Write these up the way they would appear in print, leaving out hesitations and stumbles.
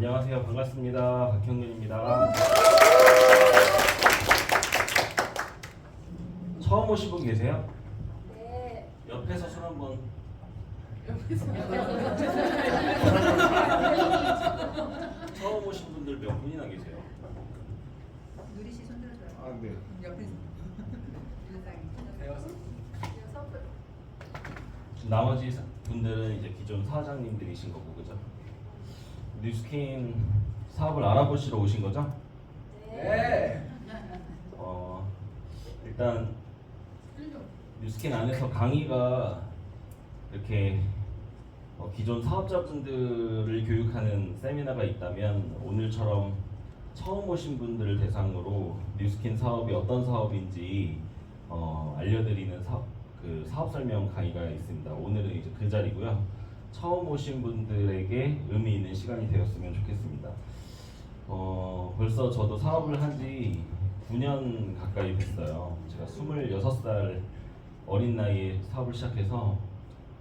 안녕하세요. 반갑습니다. 박형균입니다. 처음 오신 분 계세요? 네. 옆에서 손 한번. 처음 오신 분들 몇 분이나 계세요? 누리 씨 손들어줘요. 아, 네. 옆에서. 나머지 분들은 이제 기존 사장님들이신 거고, 그죠? 뉴스킨 사업을 알아보시러 오신 거죠? 네. 일단 뉴스킨 안에서 강의가 이렇게 기존 사업자분들을 교육하는 세미나가 있다면 오늘처럼 처음 오신 분들을 대상으로 뉴스킨 사업이 어떤 사업인지 알려드리는 사업 설명 강의가 있습니다. 오늘은 이제 그 자리고요. 처음 오신 분들에게 의미 있는 시간이 되었으면 좋겠습니다. 벌써 저도 사업을 한 지 9년 가까이 됐어요. 제가 26살 어린 나이에 사업을 시작해서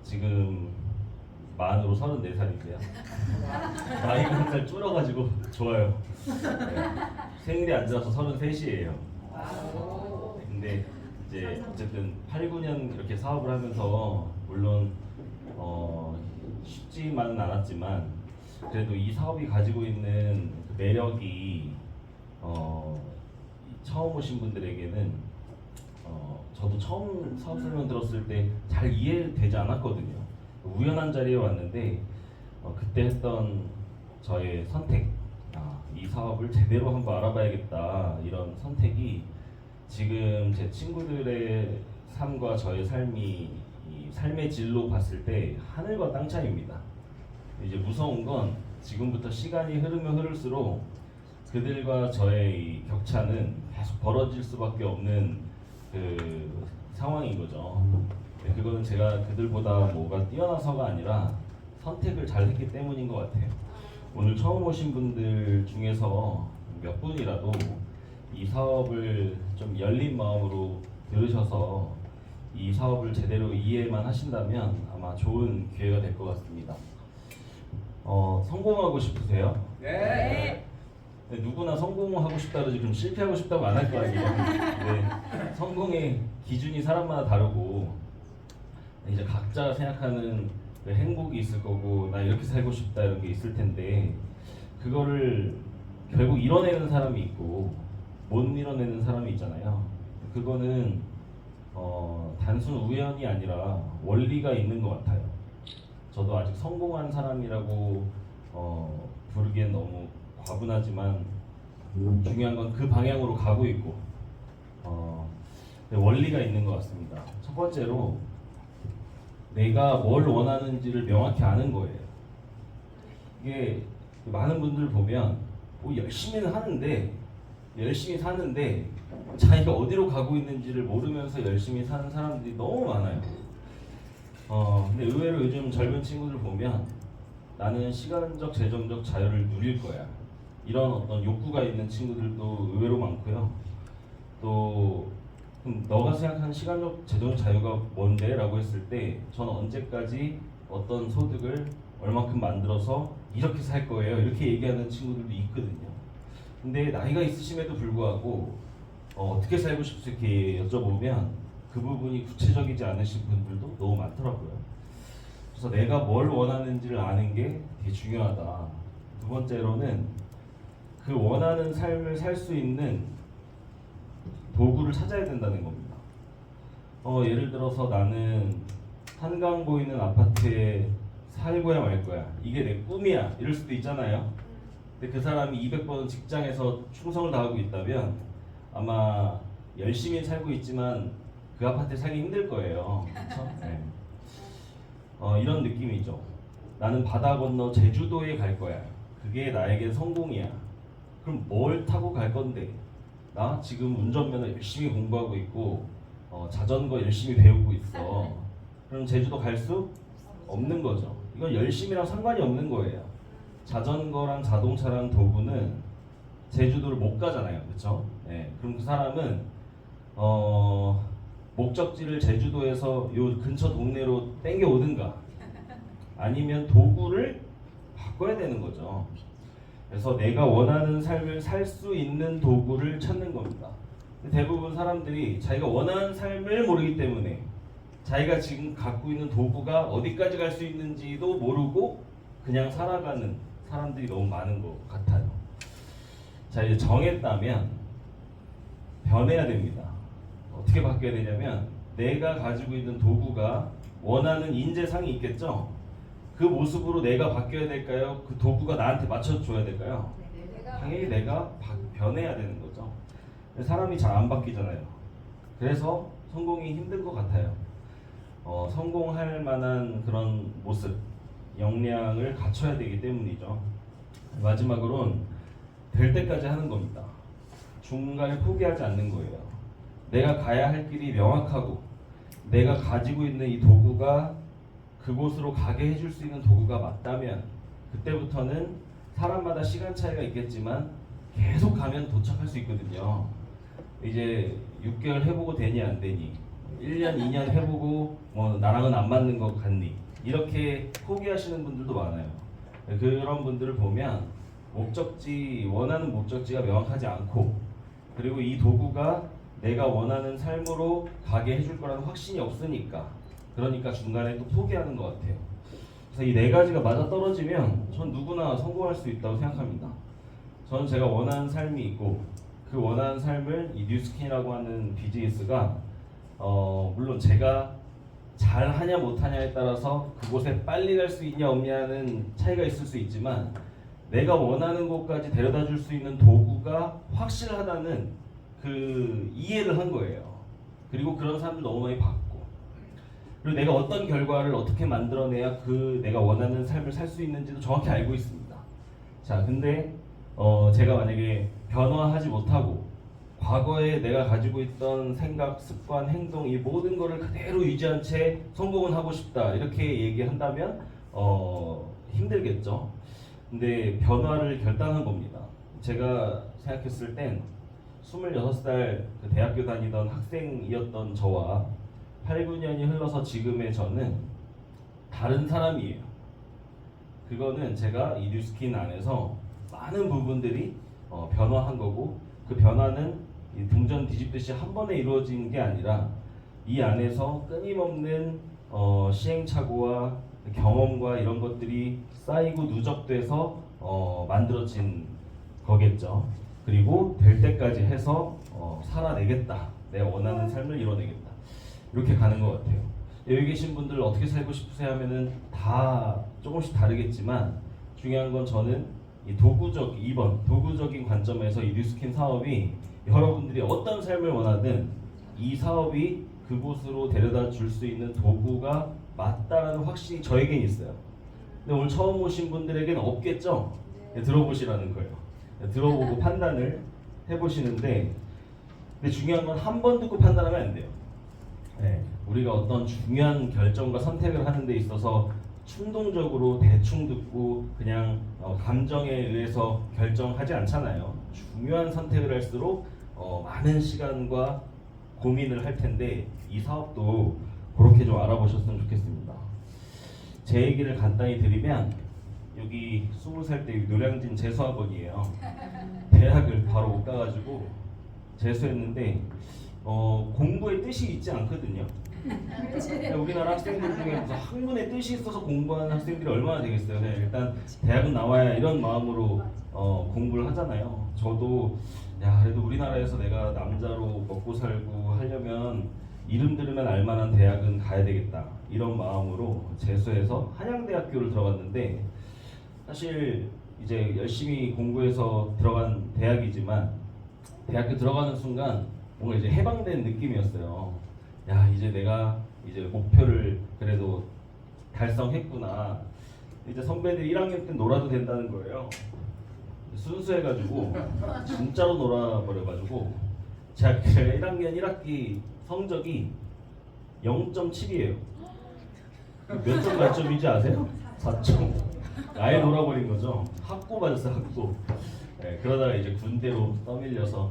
지금 만으로 34살이고요. 나이가 한 살 줄어가지고 좋아요. 네. 생일이 안 지나서 33이에요. 근데 이제 어쨌든 8, 9년 이렇게 사업을 하면서 물론 쉽지만은 않았지만 그래도 이 사업이 가지고 있는 그 매력이 처음 오신 분들에게는 저도 처음 사업 설명 들었을 때 잘 이해되지 않았거든요. 우연한 자리에 왔는데 그때 했던 저의 선택, 이 사업을 제대로 한번 알아봐야겠다, 이런 선택이 지금 제 친구들의 삶과 저의 삶이 이 삶의 질로 봤을 때 하늘과 땅 차이입니다. 이제 무서운 건 지금부터 시간이 흐르면 흐를수록 그들과 저의 이 격차는 계속 벌어질 수밖에 없는 그 상황인 거죠. 그거는 제가 그들보다 뭐가 뛰어나서가 아니라 선택을 잘 했기 때문인 것 같아요. 오늘 처음 오신 분들 중에서 몇 분이라도 이 사업을 좀 열린 마음으로 들으셔서 이 사업을 제대로 이해만 하신다면 아마 좋은 기회가 될 것 같습니다. 성공하고 싶으세요? 네. 네, 누구나 성공하고 싶다 그러지 그럼 실패하고 싶다고 안 할 거 아니에요. 네, 성공의 기준이 사람마다 다르고 이제 각자 생각하는 그 행복이 있을 거고 나 이렇게 살고 싶다 이런 게 있을 텐데 그거를 결국 이뤄내는 사람이 있고 못 이뤄내는 사람이 있잖아요. 그거는 단순 우연이 아니라 원리가 있는 것 같아요. 저도 아직 성공한 사람이라고 부르기엔 너무 과분하지만 중요한 건 그 방향으로 가고 있고 원리가 있는 것 같습니다. 첫 번째로 내가 뭘 원하는지를 명확히 아는 거예요. 이게 많은 분들 보면 열심히는 하는데 열심히 사는데 자기가 어디로 가고 있는지를 모르면서 열심히 사는 사람들이 너무 많아요. 근데 의외로 요즘 젊은 친구들 보면 나는 시간적, 재정적 자유를 누릴 거야, 이런 어떤 욕구가 있는 친구들도 의외로 많고요. 또 그럼 너가 생각하는 시간적, 재정적 자유가 뭔데? 라고 했을 때 저는 언제까지 어떤 소득을 얼마큼 만들어서 이렇게 살 거예요, 이렇게 얘기하는 친구들도 있거든요. 근데 나이가 있으심에도 불구하고 어떻게 살고 싶으세요? 이렇게 여쭤보면 그 부분이 구체적이지 않으신 분들도 너무 많더라고요. 그래서 내가 뭘 원하는지를 아는 게 되게 중요하다. 두 번째로는 그 원하는 삶을 살 수 있는 도구를 찾아야 된다는 겁니다. 예를 들어서 나는 한강 보이는 아파트에 살고야 말 거야, 이게 내 꿈이야, 이럴 수도 있잖아요. 근데 그 사람이 200번 직장에서 충성을 다하고 있다면 아마 열심히 살고 있지만 그 아파트에 살기 힘들 거예요. 그렇죠? 네. 이런 느낌이죠. 나는 바다 건너 제주도에 갈 거야, 그게 나에겐 성공이야. 그럼 뭘 타고 갈 건데? 나 지금 운전면허 열심히 공부하고 있고 자전거 열심히 배우고 있어. 그럼 제주도 갈 수 없는 거죠. 이건 열심히랑 상관이 없는 거예요. 자전거랑 자동차랑 도구는 제주도를 못 가잖아요, 그렇죠? 네. 그럼 그 사람은 목적지를 제주도에서 요 근처 동네로 땡겨 오든가 아니면 도구를 바꿔야 되는 거죠. 그래서 내가 원하는 삶을 살 수 있는 도구를 찾는 겁니다. 대부분 사람들이 자기가 원하는 삶을 모르기 때문에 자기가 지금 갖고 있는 도구가 어디까지 갈 수 있는지도 모르고 그냥 살아가는 사람들이 너무 많은 것 같아요. 자, 이제 정했다면 변해야 됩니다. 어떻게 바뀌어야 되냐면 내가 가지고 있는 도구가 원하는 인재상이 있겠죠? 그 모습으로 내가 바뀌어야 될까요? 그 도구가 나한테 맞춰줘야 될까요? 당연히 내가 변해야 되는 거죠. 사람이 잘 안 바뀌잖아요. 그래서 성공이 힘든 것 같아요. 성공할 만한 그런 모습, 역량을 갖춰야 되기 때문이죠. 마지막으로는 될 때까지 하는 겁니다. 중간에 포기하지 않는 거예요. 내가 가야 할 길이 명확하고 내가 가지고 있는 이 도구가 그곳으로 가게 해줄 수 있는 도구가 맞다면 그때부터는 사람마다 시간 차이가 있겠지만 계속 가면 도착할 수 있거든요. 이제 6개월 해보고 되니 안 되니 1년 2년 해보고 뭐 나랑은 안 맞는 것 같니 이렇게 포기하시는 분들도 많아요. 그런 분들을 보면 원하는 목적지가 명확하지 않고 그리고 이 도구가 내가 원하는 삶으로 가게 해줄 거라는 확신이 없으니까 그러니까 중간에 또 포기하는 것 같아요. 그래서 이 네 가지가 맞아 떨어지면 전 누구나 성공할 수 있다고 생각합니다. 저는 제가 원하는 삶이 있고 그 원하는 삶을 이 뉴스킨이라고 하는 비즈니스가 물론 제가 잘하냐 못하냐에 따라서 그곳에 빨리 갈 수 있냐 없냐는 차이가 있을 수 있지만 내가 원하는 곳까지 데려다 줄 수 있는 도구가 확실하다는 그 이해를 한 거예요. 그리고 그런 사람들 너무 많이 봤고 그리고 내가 어떤 결과를 어떻게 만들어내야 그 내가 원하는 삶을 살 수 있는지도 정확히 알고 있습니다. 자, 근데 제가 만약에 변화하지 못하고 과거에 내가 가지고 있던 생각, 습관, 행동 이 모든 거를 그대로 유지한 채 성공은 하고 싶다 이렇게 얘기한다면 힘들겠죠. 근데 변화를 결단한 겁니다. 제가 생각했을 땐 26살 그 대학교 다니던 학생이었던 저와 8, 9년이 흘러서 지금의 저는 다른 사람이에요. 그거는 제가 이 뉴스킨 안에서 많은 부분들이 변화한 거고 그 변화는 이 동전 뒤집듯이 한 번에 이루어진 게 아니라 이 안에서 끊임없는 시행착오와 경험과 이런 것들이 쌓이고 누적돼서 만들어진 거겠죠. 그리고 될 때까지 해서 살아내겠다. 내가 원하는 삶을 이뤄내겠다. 이렇게 가는 것 같아요. 여기 계신 분들 어떻게 살고 싶으세요 하면은 다 조금씩 다르겠지만 중요한 건 저는 이 도구적인 관점에서 이 뉴스킨 사업이 여러분들이 어떤 삶을 원하든 이 사업이 그곳으로 데려다 줄 수 있는 도구가 맞다라는 확신이 저에겐 있어요. 근데 오늘 처음 오신 분들에게는 없겠죠? 들어보시라는 거예요. 들어보고 판단을 해보시는데 근데 중요한 건 한 번 듣고 판단하면 안 돼요. 네, 우리가 어떤 중요한 결정과 선택을 하는 데 있어서 충동적으로 대충 듣고 그냥 감정에 의해서 결정하지 않잖아요. 중요한 선택을 할수록 많은 시간과 고민을 할 텐데 이 사업도 그렇게 좀 알아보셨으면 좋겠습니다. 제 얘기를 간단히 드리면 여기 20살 때 노량진 재수학원이에요. 대학을 바로 못 가가지고 재수했는데 공부에 뜻이 있지 않거든요. 우리나라 학생들 중에 무슨 학문에 뜻이 있어서 공부하는 학생들이 얼마나 되겠어요. 그냥 일단 대학은 나와야 이런 마음으로 공부를 하잖아요. 저도 그래도 우리나라에서 내가 남자로 먹고 살고 하려면 이름 들으면 알만한 대학은 가야 되겠다 이런 마음으로 재수해서 한양대학교를 들어갔는데 사실 이제 열심히 공부해서 들어간 대학이지만 대학교 들어가는 순간 뭔가 이제 해방된 느낌이었어요. 이제 내가 이제 목표를 그래도 달성했구나. 이제 선배들이 1학년 때 놀아도 된다는 거예요. 순수해가지고 진짜로 놀아버려가지고 제가 1학년 1학기 성적이 0.7이에요. 몇 점 만점인지 아세요? 4점. 아예 놀아버린 거죠. 학고 맞았어요, 학고. 네, 그러다가 이제 군대로 떠밀려서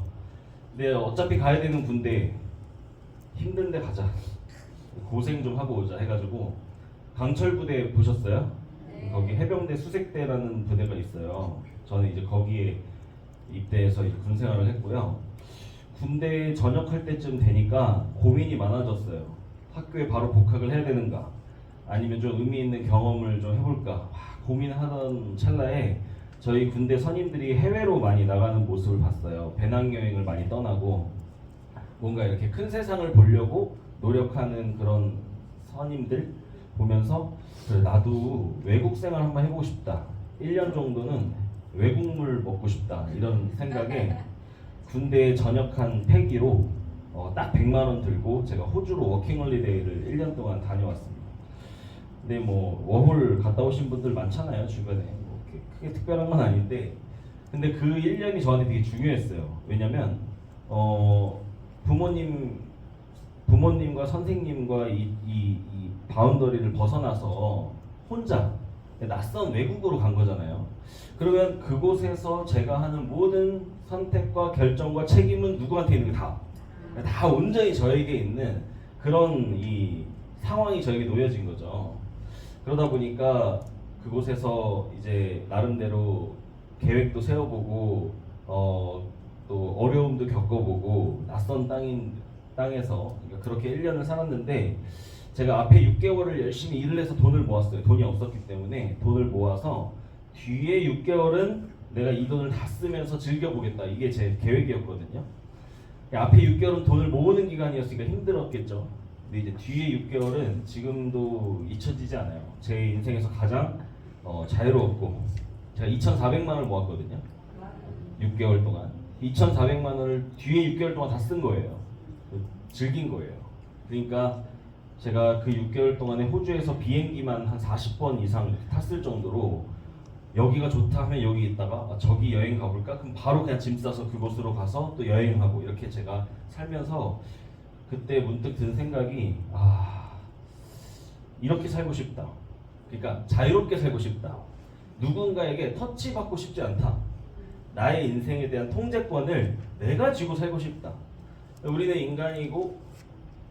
근데 어차피 가야 되는 군대 힘든데 가자. 고생 좀 하고 오자 해가지고 강철부대 보셨어요? 거기 해병대 수색대라는 부대가 있어요. 저는 이제 거기에 입대해서 이제 군 생활을 했고요. 군대 전역할 때쯤 되니까 고민이 많아졌어요. 학교에 바로 복학을 해야 되는가, 아니면 좀 의미 있는 경험을 좀 해볼까 고민하던 찰나에 저희 군대 선임들이 해외로 많이 나가는 모습을 봤어요. 배낭여행을 많이 떠나고 뭔가 이렇게 큰 세상을 보려고 노력하는 그런 선임들 보면서 그래, 나도 외국 생활 한번 해보고 싶다. 1년 정도는 외국물 먹고 싶다. 이런 생각에 군대에 전역한 패기로 딱 100만 원 들고 제가 호주로 워킹홀리데이를 1년 동안 다녀왔습니다. 근데 뭐 워홀 갔다 오신 분들 많잖아요, 주변에. 뭐 크게 특별한 건 아닌데, 근데 그 1년이 저한테 되게 중요했어요. 왜냐면 부모님과 선생님과 이 바운더리를 벗어나서 혼자 낯선 외국으로 간 거잖아요. 그러면 그곳에서 제가 하는 모든 선택과 결정과 책임은 누구한테 있는 게 다 온전히 저에게 있는 그런 이 상황이 저에게 놓여진 거죠. 그러다 보니까 그곳에서 이제 나름대로 계획도 세워보고 또 어려움도 겪어보고 낯선 땅에서 그러니까 그렇게 1년을 살았는데, 제가 앞에 6개월을 열심히 일을 해서 돈을 모았어요. 돈이 없었기 때문에 돈을 모아서 뒤에 6개월은 내가 이 돈을 다 쓰면서 즐겨보겠다. 이게 제 계획이었거든요. 앞에 6개월은 돈을 모으는 기간이었으니까 힘들었겠죠. 근데 이제 뒤에 6개월은 지금도 잊혀지지 않아요. 제 인생에서 가장 자유로웠고, 제가 2,400만 원을 모았거든요. 6개월 동안 2,400만 원을 뒤에 6개월 동안 다 쓴 거예요. 즐긴 거예요. 그러니까 제가 그 6개월 동안에 호주에서 비행기만 한 40번 이상 탔을 정도로, 여기가 좋다 하면 여기 있다가 저기 여행 가볼까? 그럼 바로 그냥 짐 싸서 그곳으로 가서 또 여행하고, 이렇게 제가 살면서 그때 문득 든 생각이, 이렇게 살고 싶다. 그러니까 자유롭게 살고 싶다. 누군가에게 터치받고 싶지 않다. 나의 인생에 대한 통제권을 내가 쥐고 살고 싶다. 우리는 인간이고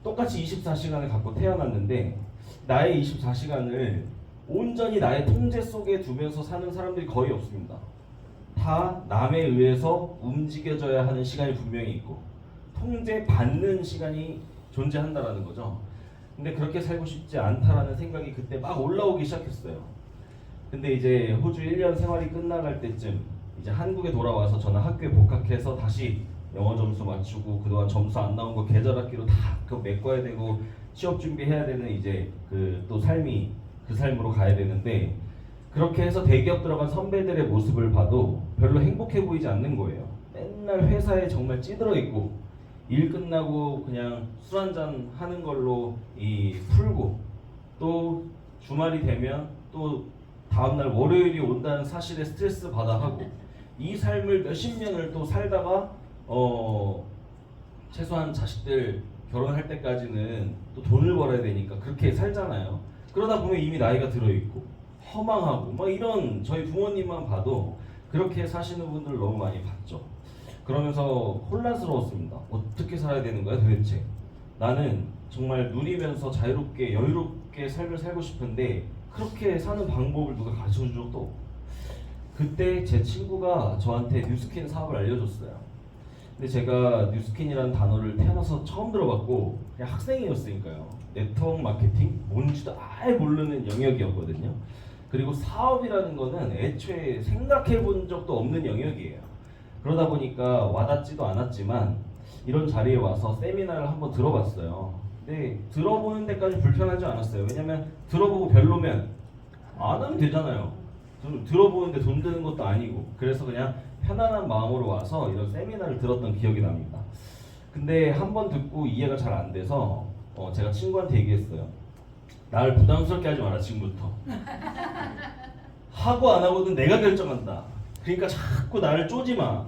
똑같이 24시간을 갖고 태어났는데, 나의 24시간을 온전히 나의 통제 속에 두면서 사는 사람들이 거의 없습니다. 다 남에 의해서 움직여져야 하는 시간이 분명히 있고 통제받는 시간이 존재한다라는 거죠. 근데 그렇게 살고 싶지 않다라는 생각이 그때 막 올라오기 시작했어요. 근데 이제 호주 1년 생활이 끝나갈 때쯤 이제 한국에 돌아와서 저는 학교에 복학해서 다시 영어 점수 맞추고 그동안 점수 안 나온 거 계절학기로 다 그거 메꿔야 되고 취업 준비해야 되는 이제 그 또 그 삶으로 가야 되는데, 그렇게 해서 대기업 들어간 선배들의 모습을 봐도 별로 행복해 보이지 않는 거예요. 맨날 회사에 정말 찌들어 있고 일 끝나고 그냥 술 한잔 하는 걸로 풀고, 또 주말이 되면 또 다음날 월요일이 온다는 사실에 스트레스 받아 하고, 이 삶을 몇십 년을 또 살다가 최소한 자식들 결혼할 때까지는 또 돈을 벌어야 되니까 그렇게 살잖아요. 그러다 보면 이미 나이가 들어있고 허망하고 막 이런, 저희 부모님만 봐도 그렇게 사시는 분들 너무 많이 봤죠. 그러면서 혼란스러웠습니다. 어떻게 살아야 되는 거야 도대체. 나는 정말 누리면서 자유롭게 여유롭게 삶을 살고 싶은데 그렇게 사는 방법을 누가 가르쳐준 적도 없고. 그때 제 친구가 저한테 뉴스킨 사업을 알려줬어요. 근데 제가 뉴스킨이라는 단어를 태어나서 처음 들어봤고 그냥 학생이었으니까요. 네트워크 마케팅 뭔지도 아예 모르는 영역이었거든요. 그리고 사업이라는 거는 애초에 생각해 본 적도 없는 영역이에요. 그러다 보니까 와닿지도 않았지만 이런 자리에 와서 세미나를 한번 들어봤어요. 근데 들어보는 데까지 불편하지 않았어요. 왜냐면 들어보고 별로면 안 하면 되잖아요. 들어보는데 돈 드는 것도 아니고. 그래서 그냥 편안한 마음으로 와서 이런 세미나를 들었던 기억이 납니다. 근데 한 번 듣고 이해가 잘 안 돼서 제가 친구한테 얘기했어요. 나를 부담스럽게 하지 마라 지금부터. 하고 안 하고는 내가 결정한다. 그러니까 자꾸 나를 쪼지 마.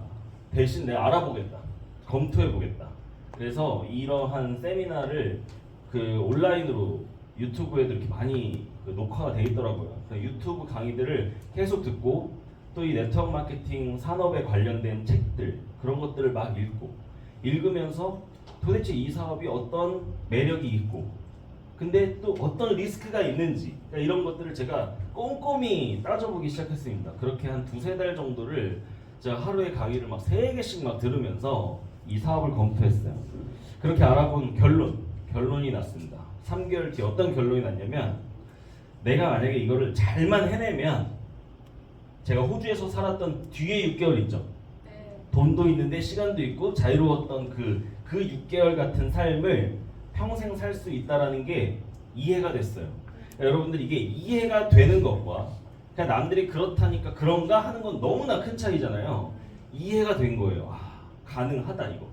대신 내가 알아보겠다. 검토해보겠다. 그래서 이러한 세미나를 그 온라인으로 유튜브에도 이렇게 많이 녹화가 돼 있더라고요. 유튜브 강의들을 계속 듣고 또 이 네트워크 마케팅 산업에 관련된 책들 그런 것들을 막 읽으면서 도대체 이 사업이 어떤 매력이 있고 근데 또 어떤 리스크가 있는지, 그러니까 이런 것들을 제가 꼼꼼히 따져보기 시작했습니다. 그렇게 한 두세 달 정도를 제가 하루에 강의를 막 3개씩 막 들으면서 이 사업을 검토했어요. 그렇게 알아본 결론이 났습니다. 3개월 뒤에 어떤 결론이 났냐면, 내가 만약에 이거를 잘만 해내면, 제가 호주에서 살았던 뒤에 6개월 있죠. 돈도 있는데 시간도 있고 자유로웠던 그 6개월 같은 삶을 평생 살 수 있다라는 게 이해가 됐어요. 그러니까 여러분들, 이게 이해가 되는 것과 그냥 남들이 그렇다니까 그런가 하는 건 너무나 큰 차이잖아요. 이해가 된 거예요. 아, 가능하다 이거.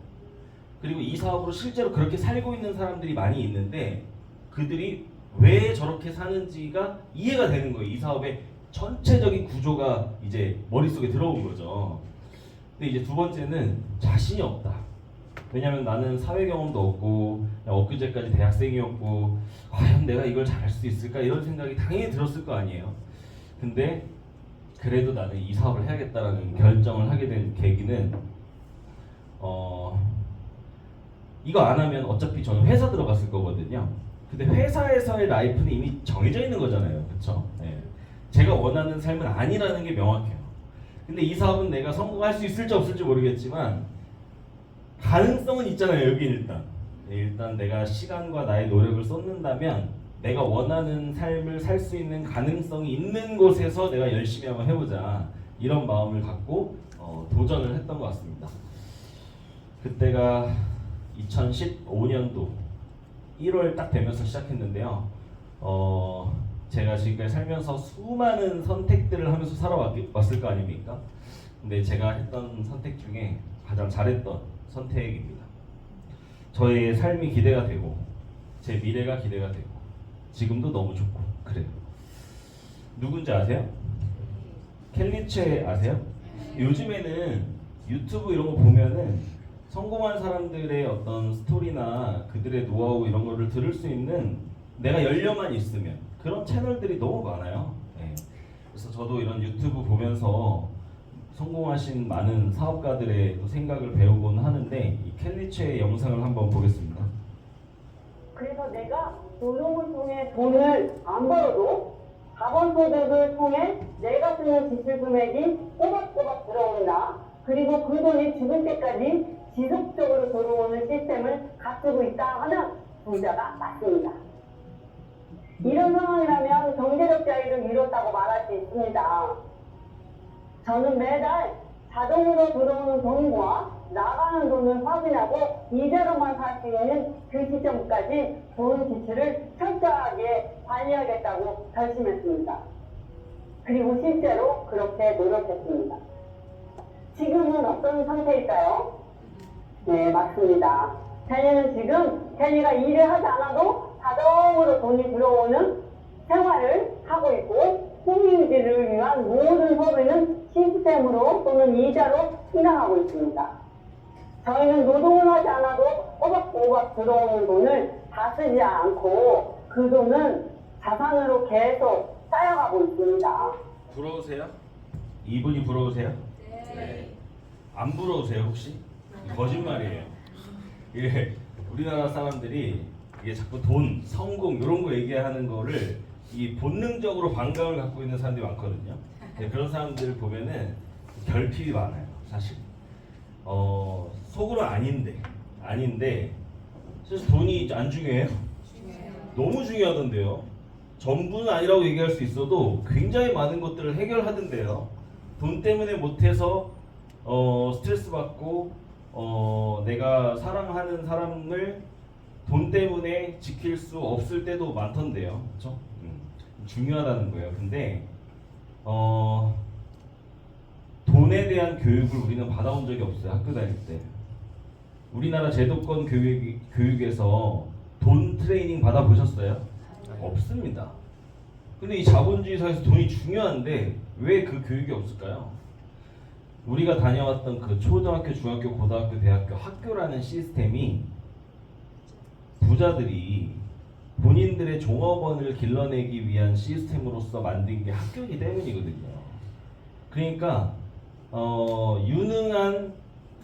그리고 이 사업으로 실제로 그렇게 살고 있는 사람들이 많이 있는데, 그들이 왜 저렇게 사는지가 이해가 되는 거예요. 이 사업의 전체적인 구조가 이제 머릿속에 들어온 거죠. 근데 이제 두 번째는 자신이 없다. 왜냐면 나는 사회 경험도 없고 엊그제까지 대학생이었고, 과연 내가 이걸 잘할 수 있을까 이런 생각이 당연히 들었을 거 아니에요. 근데 그래도 나는 이 사업을 해야겠다라는 결정을 하게 된 계기는, 이거 안 하면 어차피 저는 회사 들어갔을 거거든요. 근데 회사에서의 라이프는 이미 정해져 있는 거잖아요, 그렇죠? 네. 제가 원하는 삶은 아니라는 게 명확해요. 근데 이 사업은 내가 성공할 수 있을지 없을지 모르겠지만 가능성은 있잖아요. 여기 일단 내가 시간과 나의 노력을 쏟는다면 내가 원하는 삶을 살 수 있는 가능성이 있는 곳에서 내가 열심히 한번 해보자, 이런 마음을 갖고 도전을 했던 것 같습니다. 그때가 2015년도 1월 딱 되면서 시작했는데요. 제가 지금까지 살면서 수많은 선택들을 하면서 살아왔을 거 아닙니까? 근데 제가 했던 선택 중에 가장 잘했던 선택입니다. 저의 삶이 기대가 되고 제 미래가 기대가 되고 지금도 너무 좋고 그래요. 누군지 아세요? 켈리체 아세요? 요즘에는 유튜브 이런 거 보면은 성공한 사람들의 어떤 스토리나 그들의 노하우 이런 거를 들을 수 있는, 내가 열려만 있으면 그런 채널들이 너무 많아요. 네. 그래서 저도 이런 유튜브 보면서 성공하신 많은 사업가들의 또 생각을 배우곤 하는데, 이 켈리체의 영상을 한번 보겠습니다. 그래서 내가 노동을 통해 돈을 안 벌어도 자본소득을 통해 내가 쓰는 지출 금액이 꼬박꼬박 들어온다. 그리고 그 돈이 죽을 때까지 지속적으로 들어오는 시스템을 갖추고 있다 하면 부자가 맞습니다. 이런 상황이라면 경제적 자유를 이뤘다고 말할 수 있습니다. 저는 매달 자동으로 들어오는 돈과 나가는 돈을 확인하고 이자로만 살 수 있는 그 시점까지 돈 지출을 철저하게 관리하겠다고 결심했습니다. 그리고 실제로 그렇게 노력했습니다. 지금은 어떤 상태일까요? 네, 맞습니다. kelly는 지금 켈리가 일을 하지 않아도 자동으로 돈이 들어오는 생활을 하고 있고, 홍유지를 위한 모든 소비는 시스템으로 또는 이자로 충당하고 있습니다. 저희는 노동을 하지 않아도 꼬박꼬박 들어오는 돈을 다 쓰지 않고 그 돈은 자산으로 계속 쌓여가고 있습니다. 부러우세요? 이분이 부러우세요? 네. 안 부러우세요 혹시? 거짓말이에요. 이게 우리나라 사람들이 이게 자꾸 돈, 성공 이런 거 얘기하는 거를 이 본능적으로 반감을 갖고 있는 사람들이 많거든요. 그런 사람들을 보면은 결핍이 많아요, 사실. 속으로 아닌데 사실 돈이 안 중요해요? 너무 중요하던데요. 전부는 아니라고 얘기할 수 있어도 굉장히 많은 것들을 해결하던데요. 돈 때문에 못해서 스트레스 받고 내가 사랑하는 사람을 돈 때문에 지킬 수 없을 때도 많던데요. 그렇죠? 중요하다는 거예요. 근데 돈에 대한 교육을 우리는 받아온 적이 없어요. 학교 다닐 때. 우리나라 제도권 교육에서 돈 트레이닝 받아보셨어요? 없습니다. 근데 이 자본주의 사회에서 돈이 중요한데 왜 그 교육이 없을까요? 우리가 다녀왔던 그 초등학교, 중학교, 고등학교, 대학교, 학교라는 시스템이 부자들이 본인들의 종업원을 길러내기 위한 시스템으로서 만든 게 학교이기 때문이거든요. 그러니까 유능한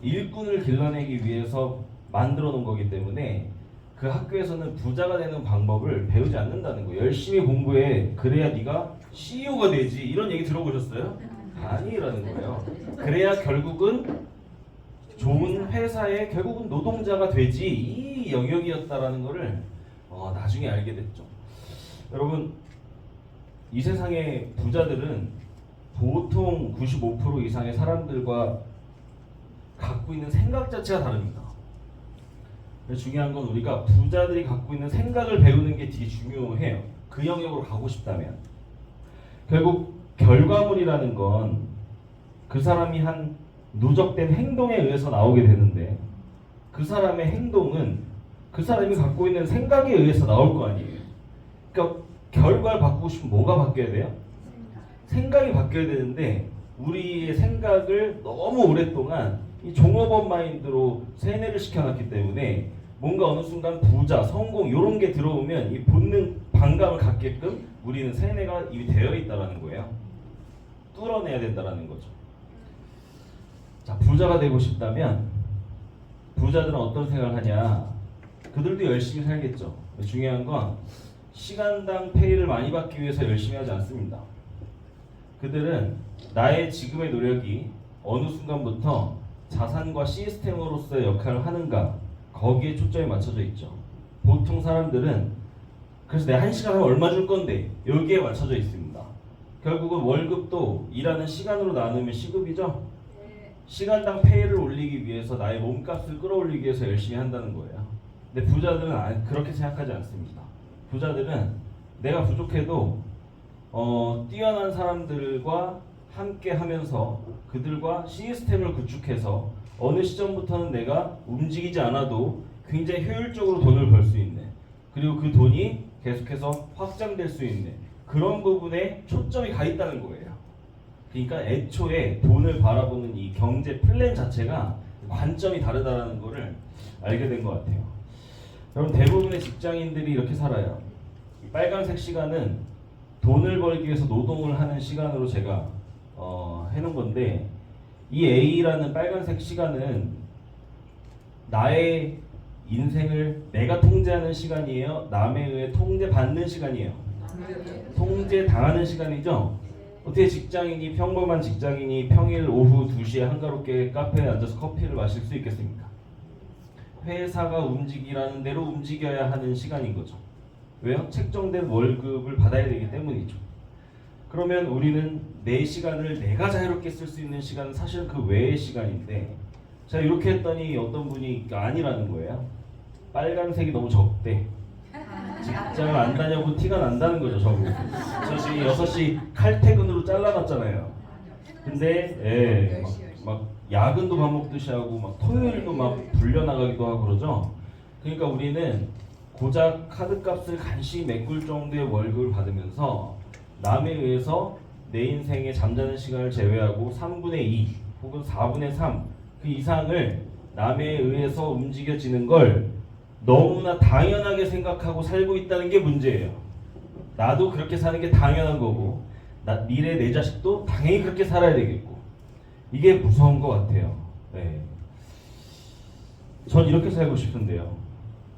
일꾼을 길러내기 위해서 만들어 놓은 거기 때문에 그 학교에서는 부자가 되는 방법을 배우지 않는다는 거예요. 열심히 공부해. 그래야 네가 CEO가 되지 이런 얘기 들어보셨어요? 아니라는 거예요. 그래야 결국은 좋은 회사의 결국은 노동자가 되지 이 영역이었다라는 거를 나중에 알게 됐죠. 여러분 이 세상의 부자들은 보통 95% 이상의 사람들과 갖고 있는 생각 자체가 다릅니다. 중요한 건 우리가 부자들이 갖고 있는 생각을 배우는 게 되게 중요해요. 그 영역으로 가고 싶다면 결국 결과물이라는 건 그 사람이 한 누적된 행동에 의해서 나오게 되는데 그 사람의 행동은 그 사람이 갖고 있는 생각에 의해서 나올 거 아니에요. 그러니까 결과를 바꾸고 싶으면 뭐가 바뀌어야 돼요? 생각이 바뀌어야 되는데 우리의 생각을 너무 오랫동안 이 종업원 마인드로 세뇌를 시켜놨기 때문에 뭔가 어느 순간 부자, 성공 이런 게 들어오면 이 본능, 반감을 갖게끔 우리는 세뇌가 이미 되어 있다라는 거예요. 뚫어내야 된다라는 거죠. 자, 부자가 되고 싶다면 부자들은 어떤 생각을 하냐? 그들도 열심히 살겠죠. 중요한 건 시간당 페이를 많이 받기 위해서 열심히 하지 않습니다. 그들은 나의 지금의 노력이 어느 순간부터 자산과 시스템으로서의 역할을 하는가 거기에 초점이 맞춰져 있죠. 보통 사람들은 그래서 내가 1시간 하면 얼마 줄 건데 여기에 맞춰져 있습니다. 결국은 월급도 일하는 시간으로 나누면 시급이죠. 시간당 페이를 올리기 위해서 나의 몸값을 끌어올리기 위해서 열심히 한다는 거예요. 근데 부자들은 그렇게 생각하지 않습니다. 부자들은 내가 부족해도 뛰어난 사람들과 함께 하면서 그들과 시스템을 구축해서 어느 시점부터는 내가 움직이지 않아도 굉장히 효율적으로 돈을 벌 수 있는, 그리고 그 돈이 계속해서 확장될 수 있는 그런 부분에 초점이 가 있다는 거예요. 그러니까 애초에 돈을 바라보는 이 경제 플랜 자체가 관점이 다르다는 거를 알게 된 것 같아요. 여러분 대부분의 직장인들이 이렇게 살아요. 이 빨간색 시간은 돈을 벌기 위해서 노동을 하는 시간으로 제가 해놓은 건데 이 A라는 빨간색 시간은 나의 인생을 내가 통제하는 시간이에요? 남에 의해 통제받는 시간이에요? 통제당하는 시간이죠? 어떻게 직장인이 평범한 직장인이 평일 오후 2시에 한가롭게 카페에 앉아서 커피를 마실 수 있겠습니까? 회사가 움직이라는 대로 움직여야 하는 시간인 거죠. 왜요? 책정된 월급을 받아야 되기 때문이죠. 그러면 우리는 내 시간을 내가 자유롭게 쓸 수 있는 시간은 사실은 그 외의 시간인데 자 이렇게 했더니 어떤 분이 아니라는 거예요. 빨간색이 너무 적대. 직장을 안 다녀본 티가 난다는 거죠. 저 지금 6시 칼퇴근으로 잘라놨잖아요. 근데 막 야근도 밥 먹듯이 하고 막 토요일도 막 불려나가기도 하고 그러죠. 그러니까 우리는 고작 카드값을 간신히 메꿀 정도의 월급을 받으면서 남에 의해서 내 인생의 잠자는 시간을 제외하고 3분의 2 혹은 4분의 3 그 이상을 남에 의해서 움직여지는 걸 너무나 당연하게 생각하고 살고 있다는 게 문제예요. 나도 그렇게 사는 게 당연한 거고 미래 내 자식도 당연히 그렇게 살아야 되겠고 이게 무서운 것 같아요. 네. 전 이렇게 살고 싶은데요.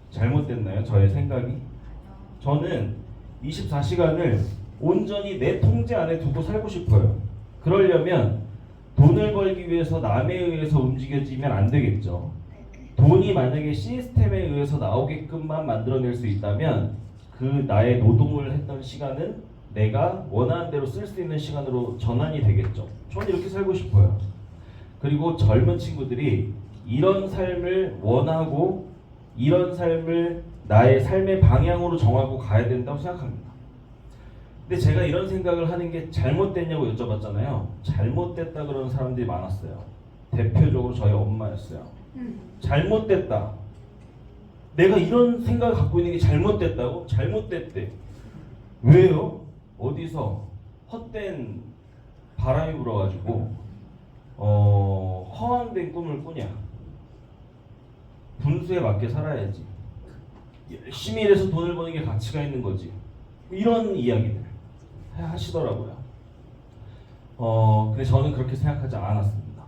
잘못됐나요? 저의 생각이? 저는 24시간을 온전히 내 통제 안에 두고 살고 싶어요. 그러려면 돈을 벌기 위해서 남에 의해서 움직여지면 안 되겠죠. 돈이 만약에 시스템에 의해서 나오게끔만 만들어낼 수 있다면 그 나의 노동을 했던 시간은 내가 원하는 대로 쓸 수 있는 시간으로 전환이 되겠죠. 저는 이렇게 살고 싶어요. 그리고 젊은 친구들이 이런 삶을 원하고 이런 삶을 나의 삶의 방향으로 정하고 가야 된다고 생각합니다. 근데 제가 이런 생각을 하는 게 잘못됐냐고 여쭤봤잖아요. 잘못됐다 그러는 사람들이 많았어요. 대표적으로 저희 엄마였어요. 잘못됐다. 내가 이런 생각을 갖고 있는 게 잘못됐다고? 잘못됐대. 왜요? 어디서 헛된 바람이 불어가지고 허황된 꿈을 꾸냐? 분수에 맞게 살아야지. 열심히 일해서 돈을 버는 게 가치가 있는 거지. 이런 이야기들 하시더라고요. 근데 저는 그렇게 생각하지 않았습니다.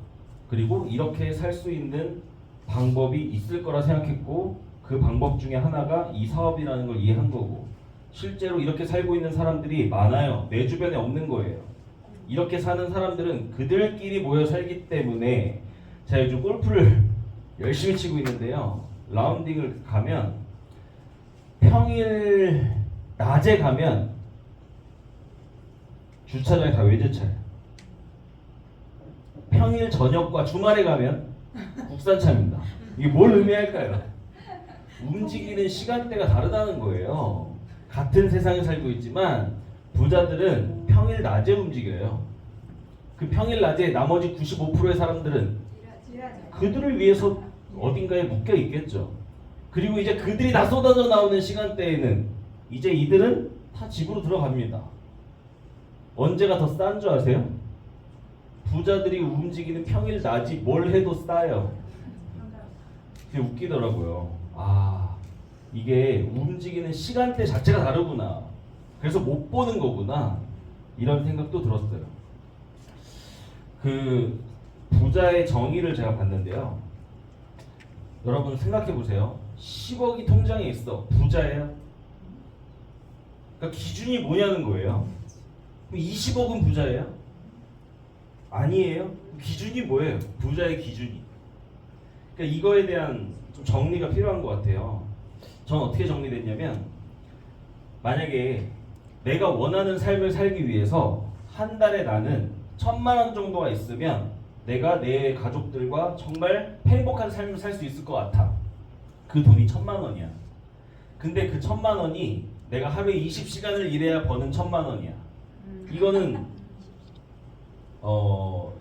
그리고 이렇게 살 수 있는 방법이 있을 거라 생각했고 그 방법 중에 하나가 이 사업이라는 걸 이해한 거고 실제로 이렇게 살고 있는 사람들이 많아요. 내 주변에 없는 거예요. 이렇게 사는 사람들은 그들끼리 모여 살기 때문에 제가 요즘 골프를 열심히 치고 있는데요. 라운딩을 가면 평일 낮에 가면 주차장이 다 외제차예요. 평일 저녁과 주말에 가면 국산차입니다. 이게 뭘 의미할까요? 움직이는 시간대가 다르다는 거예요. 같은 세상에 살고 있지만 부자들은 평일 낮에 움직여요. 그 평일 낮에 나머지 95%의 사람들은 일하죠. 그들을 위해서 어딘가에 묶여 있겠죠. 그리고 이제 그들이 다 쏟아져 나오는 시간대에는 이제 이들은 다 집으로 들어갑니다. 언제가 더 싼 줄 아세요? 부자들이 움직이는 평일 낮이 뭘 해도 싸요. 그게 웃기더라고요. 아, 이게 움직이는 시간대 자체가 다르구나. 그래서 못 보는 거구나. 이런 생각도 들었어요. 그 부자의 정의를 제가 봤는데요. 여러분 생각해 보세요. 10억이 통장에 있어. 부자예요? 그러니까 기준이 뭐냐는 거예요. 20억은 부자예요? 아니에요. 기준이 뭐예요? 부자의 기준이. 그러니까 이거에 대한 좀 정리가 필요한 것 같아요. 전 어떻게 정리됐냐면, 만약에 내가 원하는 삶을 살기 위해서 한 달에 나는 1,000만 원 정도가 있으면 내가 내 가족들과 정말 행복한 삶을 살 수 있을 것 같아. 그 돈이 1,000만 원이야. 근데 그 1,000만 원이 내가 하루에 20시간을 일해야 버는 1,000만 원이야. 이거는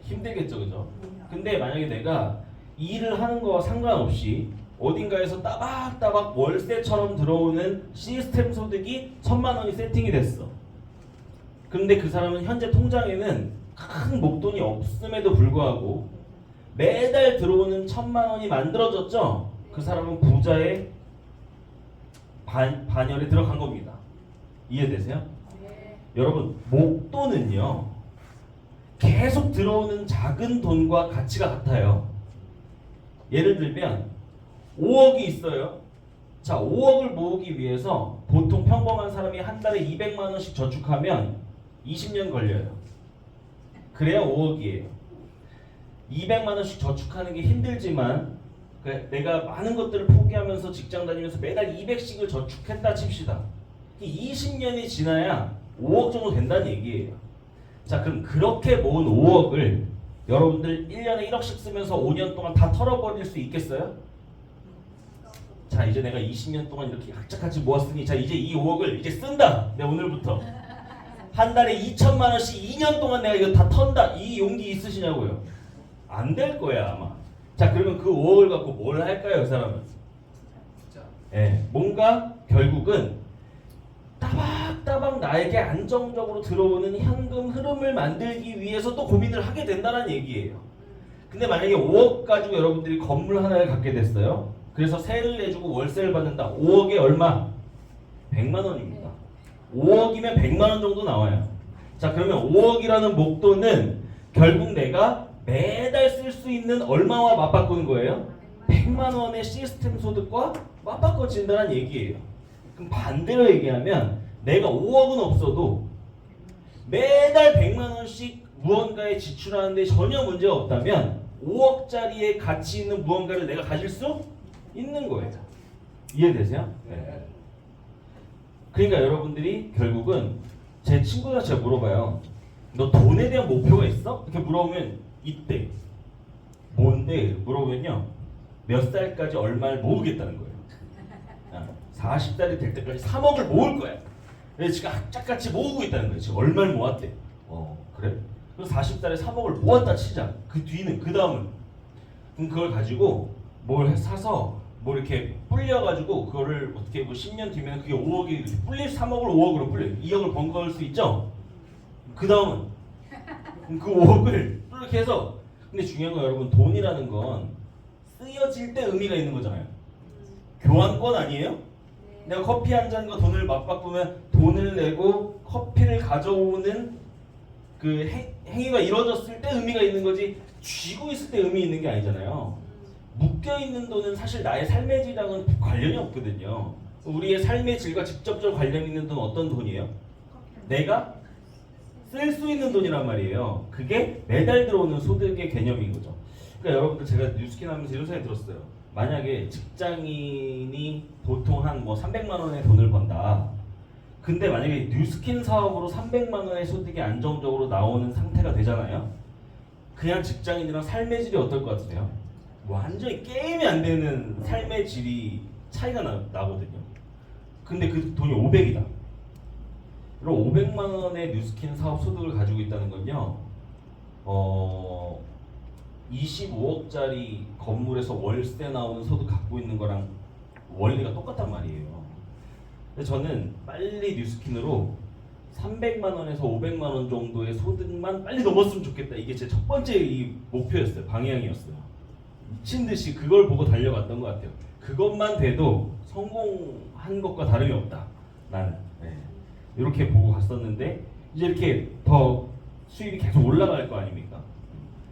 힘들겠죠, 그죠? 근데 만약에 내가 일을 하는 거와 상관없이 어딘가에서 따박따박 월세처럼 들어오는 시스템 소득이 1,000만 원이 세팅이 됐어. 근데 그 사람은 현재 통장에는 큰 목돈이 없음에도 불구하고 매달 들어오는 1,000만 원이 만들어졌죠? 그 사람은 부자의 반열에 들어간 겁니다. 이해되세요? 네. 여러분, 목돈은요 계속 들어오는 작은 돈과 가치가 같아요. 예를 들면 5억이 있어요. 자, 5억을 모으기 위해서 보통 평범한 사람이 한 달에 200만 원씩 저축하면 20년 걸려요. 그래야 5억이에요. 200만 원씩 저축하는 게 힘들지만 내가 많은 것들을 포기하면서 직장 다니면서 매달 200씩을 저축했다 칩시다. 20년이 지나야 5억 정도 된다는 얘기예요. 자, 그럼 그렇게 모은 5억을 여러분들 1년에 1억씩 쓰면서 5년 동안 다 털어버릴 수 있겠어요? 자, 이제 내가 20년 동안 이렇게 악착같이 모았으니 자, 이제 이 5억을 이제 쓴다. 내가 오늘부터 한 달에 2,000만 원씩 2년 동안 내가 이거 다 턴다. 이 용기 있으시냐고요? 안 될 거야 아마. 자, 그러면 그 5억을 갖고 뭘 할까요, 그 사람은? 뭔가 결국은 따박따박 나에게 안정적으로 들어오는 현금 흐름을 만들기 위해서 또 고민을 하게 된다는 얘기예요. 근데 만약에 5억 가지고 여러분들이 건물 하나를 갖게 됐어요. 그래서 세를 내주고 월세를 받는다. 5억에 얼마? 100만 원입니다. 5억이면 100만 원 정도 나와요. 자, 그러면 5억이라는 목돈은 결국 내가 매달 쓸 수 있는 얼마와 맞바꾸는 거예요? 100만 원의 시스템 소득과 맞바꿔진다는 얘기예요. 그럼 반대로 얘기하면 내가 5억은 없어도 매달 100만 원씩 무언가에 지출하는데 전혀 문제가 없다면 5억짜리의 가치 있는 무언가를 내가 가질 수 있는 거예요. 이해되세요? 네. 그러니까 여러분들이 결국은 제 친구가 제가 물어봐요. 너 돈에 대한 목표가 있어? 이렇게 물어보면 있대. 뭔데? 물어보면요. 몇 살까지 얼마를 모으겠다는 거예요. 40살이 될 때까지 3억을 모을 거야. 그래서 지금 악착같이 모으고 있다는 거예요. 지금 얼마를 모았대? 그래? 그럼 40살에 3억을 모았다 치자. 그 뒤는, 그 다음은 그럼 그걸 가지고 뭘 사서 뭐 이렇게 불려가지고 그거를 어떻게 뭐 10년 뒤면 그게 5억이 불릴 3억을 5억으로 불려 2억을 번거할 수 있죠. 그 다음은 그 5억을 또 이렇게 해서, 근데 중요한 건 여러분, 돈이라는 건 쓰여질 때 의미가 있는 거잖아요. 교환권 아니에요? 내가 커피 한 잔과 돈을 맞바꾸면 돈을 내고 커피를 가져오는 그 행위가 이루어졌을 때 의미가 있는 거지, 쥐고 있을 때 의미 있는 게 아니잖아요. 묶여있는 돈은 사실 나의 삶의 질랑은 관련이 없거든요. 우리의 삶의 질과 직접적으로 관련 있는 돈 어떤 돈이에요? 내가 쓸 수 있는 돈이란 말이에요. 그게 매달 들어오는 소득의 개념인 거죠. 그러니까 여러분들 제가 뉴스킨 하면서 이런 생각이 들었어요. 만약에 직장인이 보통 한 뭐 300만 원의 돈을 번다. 근데 만약에 뉴스킨 사업으로 300만 원의 소득이 안정적으로 나오는 상태가 되잖아요. 그냥 직장인이랑 삶의 질이 어떨 것 같으세요? 완전히 게임이 안 되는 삶의 질이 차이가 나거든요. 근데 그 돈이 500이다. 그럼 500만 원의 뉴스킨 사업 소득을 가지고 있다는 건요. 25억짜리 건물에서 월세 나오는 소득 갖고 있는 거랑 원리가 똑같단 말이에요. 근데 저는 빨리 뉴스킨으로 300만 원에서 500만 원 정도의 소득만 빨리 넘었으면 좋겠다. 이게 제 첫 번째 이 목표였어요. 방향이었어요. 미친 듯이 그걸 보고 달려갔던 것 같아요. 그것만 돼도 성공한 것과 다름이 없다. 나는 이렇게 보고 갔었는데 이제 이렇게 더 수입이 계속 올라갈 거 아닙니까?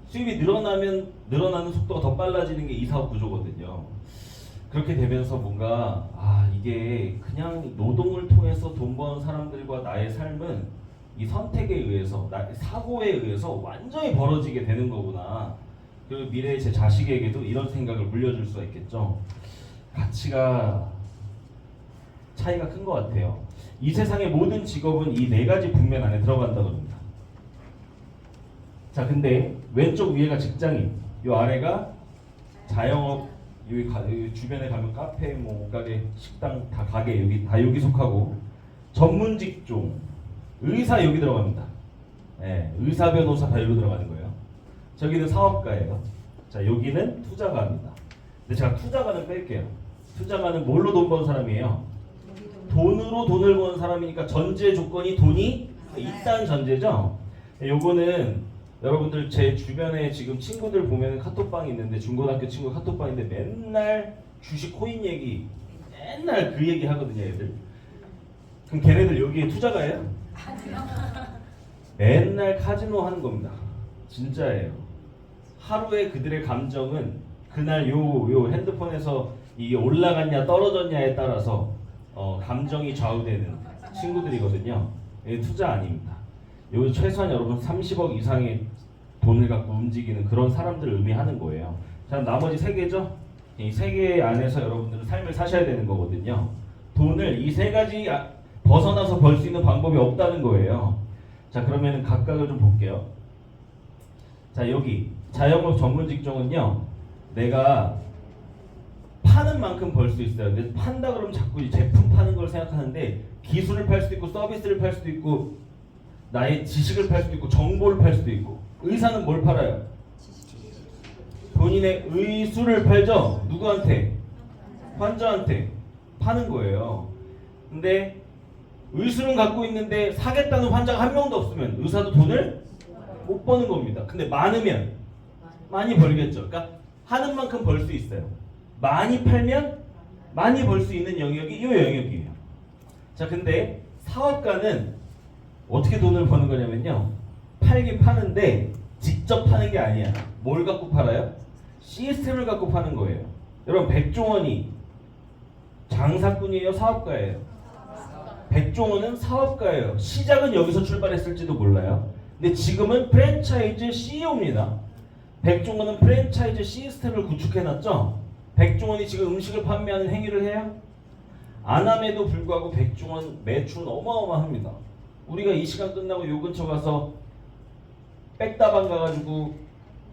수입이 늘어나면 늘어나는 속도가 더 빨라지는 게 이 사업 구조거든요. 그렇게 되면서 뭔가 이게 그냥 노동을 통해서 돈 버는 사람들과 나의 삶은 이 선택에 의해서 사고에 의해서 완전히 벌어지게 되는 거구나. 그리고 미래의 제 자식에게도 이런 생각을 물려줄 수가 있겠죠. 가치가 차이가 큰 것 같아요. 이 세상의 모든 직업은 이 네 가지 분면 안에 들어간다고 합니다. 자, 근데 왼쪽 위에가 직장인, 요 아래가 자영업, 여기 주변에 가면 카페, 뭐 옷가게, 식당 다 가게 여기 속하고 전문 직종, 의사 여기 들어갑니다. 의사, 변호사 다 여기로 들어가는 거예요. 저기는 사업가예요. 자, 여기는 투자가입니다. 근데 제가 투자가는 뺄게요. 투자가는 뭘로 돈 버는 사람이에요? 돈으로 돈을 버는 사람이니까 전제 조건이 돈이 있다는 전제죠. 요거는 여러분들 제 주변에 지금 친구들 보면 카톡방이 있는데 중고등학교 친구 카톡방인데 맨날 주식 코인 얘기 맨날 그 얘기 하거든요, 애들. 그럼 걔네들 여기에 투자가예요? 맨날 카지노 하는 겁니다. 진짜예요. 하루에 그들의 감정은 그날 요 핸드폰에서 이게 올라갔냐 떨어졌냐에 따라서 감정이 좌우되는 친구들이거든요. 이게 투자 아닙니다. 요 최소한 여러분 30억 이상의 돈을 갖고 움직이는 그런 사람들을 의미하는 거예요. 자, 나머지 세 개죠? 이 세 개 안에서 여러분들은 삶을 사셔야 되는 거거든요. 돈을 이 세 가지 벗어나서 벌 수 있는 방법이 없다는 거예요. 자, 그러면 각각을 좀 볼게요. 자, 여기 자영업 전문 직종은요, 내가 파는 만큼 벌 수 있어요. 근데 판다 그러면 자꾸 제품 파는 걸 생각하는데 기술을 팔 수도 있고 서비스를 팔 수도 있고 나의 지식을 팔 수도 있고 정보를 팔 수도 있고. 의사는 뭘 팔아요? 본인의 의술을 팔죠. 누구한테? 환자한테 파는 거예요. 근데 의술은 갖고 있는데 사겠다는 환자가 한 명도 없으면 의사도 돈을 못 버는 겁니다. 근데 많으면 많이 벌겠죠. 그러니까 하는 만큼 벌 수 있어요. 많이 팔면 많이 벌 수 있는 영역이 이 영역이에요. 자, 근데 사업가는 어떻게 돈을 버는 거냐면요, 팔긴 파는데 직접 파는 게 아니야. 뭘 갖고 팔아요? 시스템을 갖고 파는 거예요. 여러분, 백종원이 장사꾼이에요? 사업가예요? 백종원은 사업가예요. 시작은 여기서 출발했을지도 몰라요. 근데 지금은 프랜차이즈 CEO입니다. 백종원은 프랜차이즈 시스템을 구축해놨죠. 백종원이 지금 음식을 판매하는 행위를 해요? 안 함에도 불구하고 백종원 매출은 어마어마합니다. 우리가 이 시간 끝나고 요 근처 가서 백다방 가가지고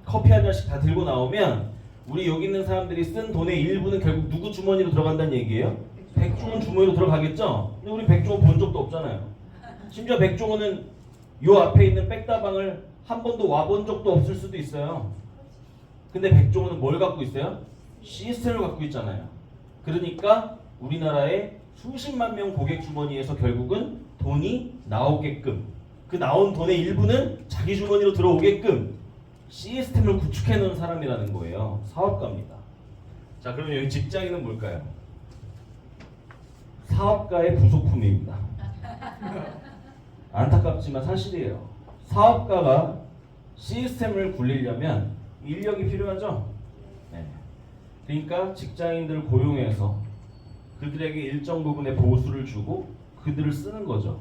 커피 한 잔씩 다 들고 나오면 우리 여기 있는 사람들이 쓴 돈의 일부는 결국 누구 주머니로 들어간다는 얘기예요? 백종원 주머니로 들어가겠죠? 근데 우리 백종원 본 적도 없잖아요. 심지어 백종원은 요 앞에 있는 백다방을 한 번도 와본 적도 없을 수도 있어요. 근데 백종원은 뭘 갖고 있어요? 시스템을 갖고 있잖아요. 그러니까 우리나라의 수십만 명 고객 주머니에서 결국은 돈이 나오게끔, 그 나온 돈의 일부는 자기 주머니로 들어오게끔 시스템을 구축해 놓은 사람이라는 거예요. 사업가입니다. 자, 그러면 여기 직장인은 뭘까요? 사업가의 부속품입니다. 안타깝지만 사실이에요. 사업가가 시스템을 굴리려면 인력이 필요하죠. 네. 그러니까 직장인들을 고용해서 그들에게 일정 부분의 보수를 주고 그들을 쓰는 거죠.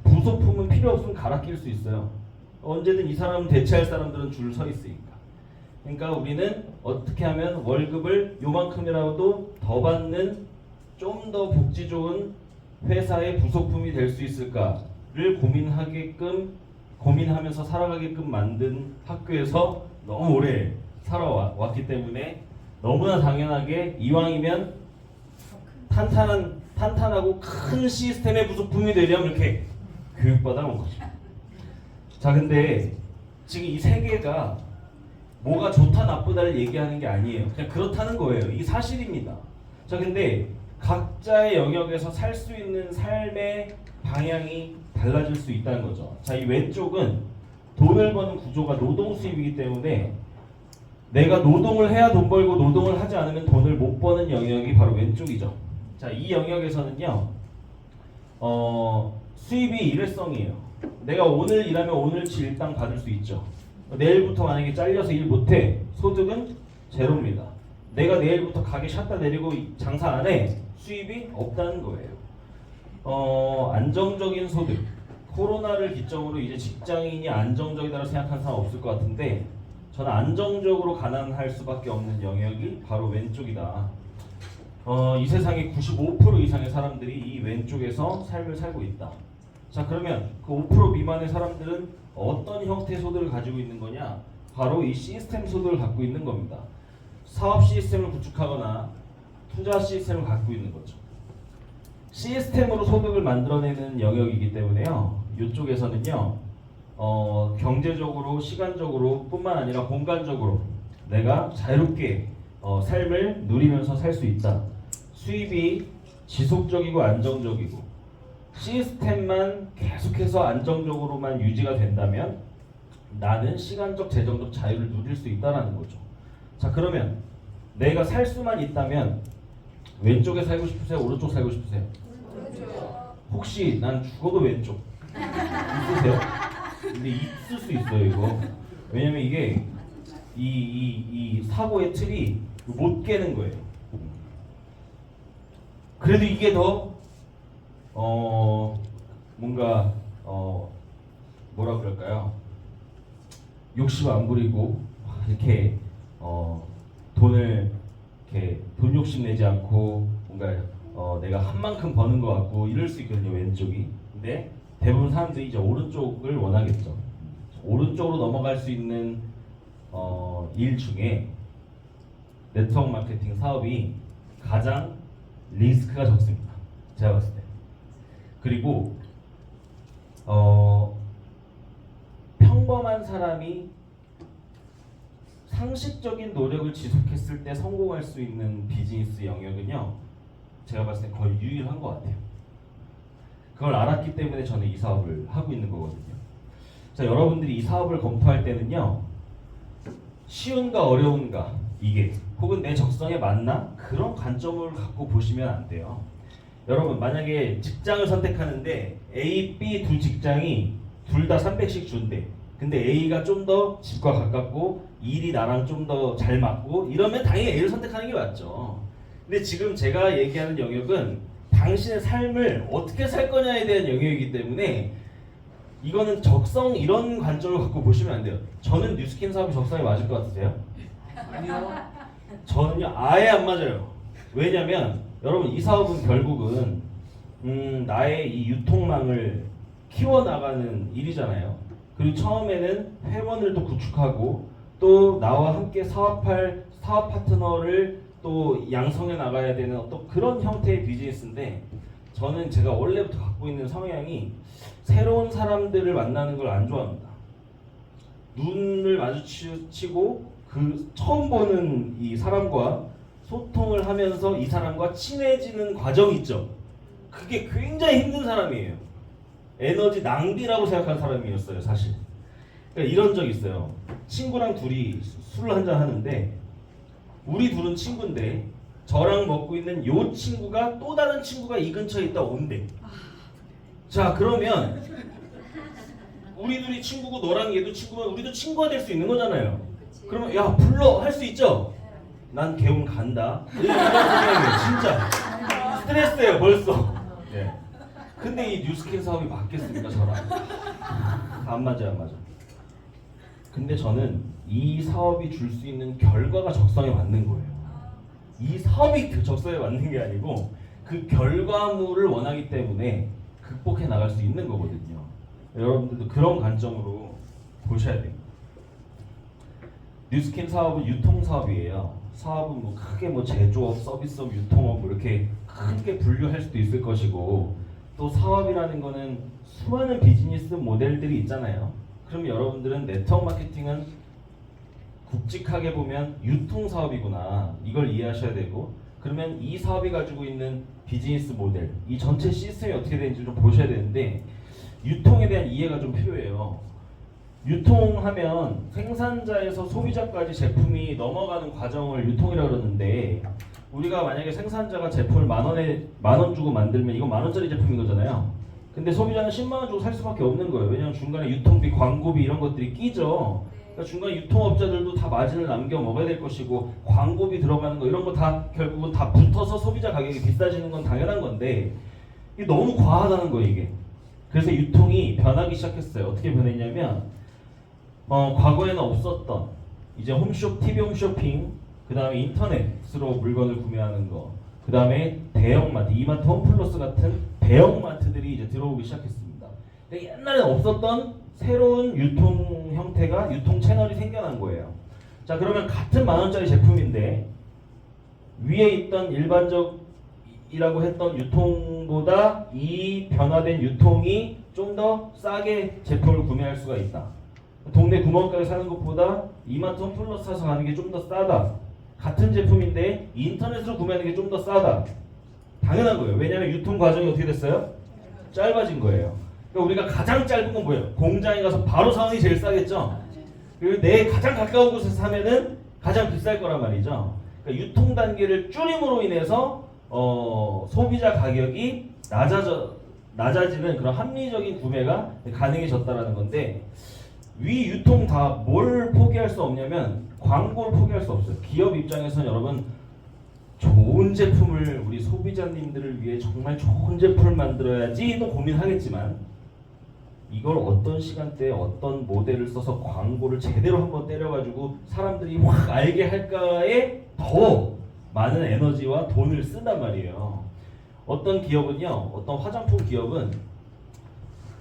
부속품은 필요 없으면 갈아 낄 수 있어요. 언제든 이 사람은 대체할 사람들은 줄 서 있으니까. 그러니까 우리는 어떻게 하면 월급을 요만큼이라도 더 받는 좀 더 복지 좋은 회사의 부속품이 될 수 있을까를 고민하면서 살아가게끔 만든 학교에서 너무 오래 살아왔기 때문에 너무나 당연하게 이왕이면 탄탄하고 큰 시스템의 부속품이 되려면 이렇게 교육받아 온 거죠. 자, 근데 지금 이 세 개가 뭐가 좋다 나쁘다를 얘기하는 게 아니에요. 그냥 그렇다는 거예요. 이게 사실입니다. 자, 근데 각자의 영역에서 살 수 있는 삶의 방향이 달라질 수 있다는 거죠. 자, 이 왼쪽은 돈을 버는 구조가 노동 수입이기 때문에 내가 노동을 해야 돈 벌고 노동을 하지 않으면 돈을 못 버는 영역이 바로 왼쪽이죠. 자, 이 영역에서는요, 수입이 일회성이에요. 내가 오늘 일하면 오늘치 일당 받을 수 있죠. 내일부터 만약에 잘려서 일 못해, 소득은 제로입니다. 내가 내일부터 가게 샷다 내리고 장사 안 해, 수입이 없다는 거예요. 안정적인 소득. 코로나를 기점으로 이제 직장인이 안정적이다고 생각하는 사람 없을 것 같은데 저는 안정적으로 가난할 수밖에 없는 영역이 바로 왼쪽이다. 이 세상의 95% 이상의 사람들이 이 왼쪽에서 삶을 살고 있다. 자, 그러면 그 5% 미만의 사람들은 어떤 형태의 소득을 가지고 있는 거냐? 바로 이 시스템 소득을 갖고 있는 겁니다. 사업 시스템을 구축하거나 투자 시스템을 갖고 있는 거죠. 시스템으로 소득을 만들어내는 영역이기 때문에요. 이쪽에서는요, 경제적으로, 시간적으로 뿐만 아니라 공간적으로 내가 자유롭게 삶을 누리면서 살 수 있다. 수입이 지속적이고 안정적이고 시스템만 계속해서 안정적으로만 유지가 된다면 나는 시간적, 재정적 자유를 누릴 수 있다는 거죠. 자, 그러면 내가 살 수만 있다면 왼쪽에 살고 싶으세요? 오른쪽 살고 싶으세요? 혹시 난 죽어도 왼쪽 있으세요? 근데 있을 수 있어요, 이거. 왜냐면 이게 이 사고의 틀이 못 깨는 거예요. 그래도 이게 더 뭔가 뭐라 그럴까요? 욕심 안 부리고 이렇게 돈을 이렇게 돈 욕심 내지 않고 뭔가 내가 한 만큼 버는 것 같고 이럴 수 있거든요, 왼쪽이. 근데 대부분 사람들이 이제 오른쪽을 원하겠죠. 오른쪽으로 넘어갈 수 있는 일 중에 네트워크 마케팅 사업이 가장 리스크가 적습니다. 제가 봤을 때. 그리고 평범한 사람이 상식적인 노력을 지속했을 때 성공할 수 있는 비즈니스 영역은요, 제가 봤을 때 거의 유일한 것 같아요. 그걸 알았기 때문에 저는 이 사업을 하고 있는 거거든요. 자, 여러분들이 이 사업을 검토할 때는요, 쉬운가 어려운가, 이게 혹은 내 적성에 맞나, 그런 관점을 갖고 보시면 안 돼요. 여러분, 만약에 직장을 선택하는데 A, B 두 직장이 둘 다 300씩 준대. 근데 A가 좀 더 집과 가깝고 일이 나랑 좀 더 잘 맞고 이러면 당연히 A를 선택하는 게 맞죠. 근데 지금 제가 얘기하는 영역은 당신의 삶을 어떻게 살 거냐에 대한 영역이기 때문에 이거는 적성, 이런 관점을 갖고 보시면 안 돼요. 저는 뉴스킨 사업이 적성에 맞을 것 같으세요? 아니요. 저는요, 아예 안 맞아요. 왜냐면 여러분, 이 사업은 결국은 나의 이 유통망을 키워나가는 일이잖아요. 그리고 처음에는 회원을 또 구축하고 또 나와 함께 사업할 사업 파트너를 또 양성해 나가야 되는 어떤 그런 형태의 비즈니스인데, 저는 제가 원래부터 갖고 있는 성향이 새로운 사람들을 만나는 걸 안 좋아합니다. 눈을 마주치고 그 처음 보는 이 사람과 소통을 하면서 이 사람과 친해지는 과정이 있죠. 그게 굉장히 힘든 사람이에요. 에너지 낭비라고 생각하는 사람이었어요, 사실. 그러니까 이런 적 있어요. 친구랑 둘이 술을 한잔 하는데 우리 둘은 친구인데 저랑 먹고 있는 요 친구가 또 다른 친구가 이 근처에 있다 온대. 자, 그러면 우리 둘이 친구고 너랑 얘도 친구면 우리도 친구가 될 수 있는 거잖아요. 그러면 야, 불러, 할 수 있죠? 난 개운 간다. 이런 생각이에요, 진짜. 스트레스예요 벌써. 예. 근데 이 뉴스킨 사업이 맞겠습니까 저랑? 안 맞아요, 안 맞아. 근데 저는 이 사업이 줄 수 있는 결과가 적성에 맞는 거예요. 이 사업이 그 적성에 맞는 게 아니고 그 결과물을 원하기 때문에 극복해 나갈 수 있는 거거든요. 여러분들도 그런 관점으로 보셔야 돼요. 뉴스킨 사업은 유통 사업이에요. 사업은 뭐 크게 뭐 제조업, 서비스업, 유통업 뭐 이렇게 크게 분류할 수도 있을 것이고, 또 사업이라는 거는 수많은 비즈니스 모델들이 있잖아요. 그럼 여러분들은 네트워크 마케팅은 굵직하게 보면 유통 사업이구나, 이걸 이해하셔야 되고, 그러면 이 사업이 가지고 있는 비즈니스 모델, 이 전체 시스템이 어떻게 되는지 좀 보셔야 되는데, 유통에 대한 이해가 좀 필요해요. 유통하면 생산자에서 소비자까지 제품이 넘어가는 과정을 유통이라고 그러는데, 우리가 만약에 생산자가 제품을 만 원 주고 만들면 이건 10,000원짜리 제품인 거잖아요. 근데 소비자는 10만 원 주고 살 수밖에 없는 거예요. 왜냐하면 중간에 유통비, 광고비 이런 것들이 끼죠. 그러니까 중간에 유통업자들도 다 마진을 남겨 먹어야 될 것이고, 광고비 들어가는 거 이런 거 다 결국은 다 붙어서 소비자 가격이 비싸지는 건 당연한 건데, 이게 너무 과하다는 거예요 이게. 그래서 유통이 변하기 시작했어요. 어떻게 변했냐면, 과거에는 없었던 이제 TV 홈쇼핑, 그 다음에 인터넷으로 물건을 구매하는 거, 그 다음에 대형마트, 이마트, 홈플러스 같은 대형마트들이 이제 들어오기 시작했습니다. 근데 옛날에 없었던 새로운 유통 형태가, 유통 채널이 생겨난 거예요. 자, 그러면 같은 10,000원짜리 제품인데 위에 있던 일반적이라고 했던 유통보다 이 변화된 유통이 좀 더 싸게 제품을 구매할 수가 있다. 동네 구멍가게 사는 것보다 이마트, 홈플러스 사서 가는 게 좀 더 싸다. 같은 제품인데 인터넷으로 구매하는 게 좀 더 싸다. 당연한 거예요. 왜냐하면 유통 과정이 어떻게 됐어요? 짧아진 거예요. 그러니까 우리가 가장 짧은 건 뭐예요? 공장에 가서 바로 사는 게 제일 싸겠죠? 그리고 내 가장 가까운 곳에서 사면은 가장 비쌀 거란 말이죠. 그러니까 유통 단계를 줄임으로 인해서 소비자 가격이 낮아지는 그런 합리적인 구매가 가능해졌다라는 건데, 위 유통 다 뭘 포기할 수 없냐면 광고를 포기할 수 없어요. 기업 입장에서는 여러분, 좋은 제품을 우리 소비자님들을 위해 정말 좋은 제품을 만들어야지도 고민하겠지만, 이걸 어떤 시간대에 어떤 모델을 써서 광고를 제대로 한번 때려가지고 사람들이 확 알게 할까에 더 많은 에너지와 돈을 쓴단 말이에요. 어떤 기업은요, 어떤 화장품 기업은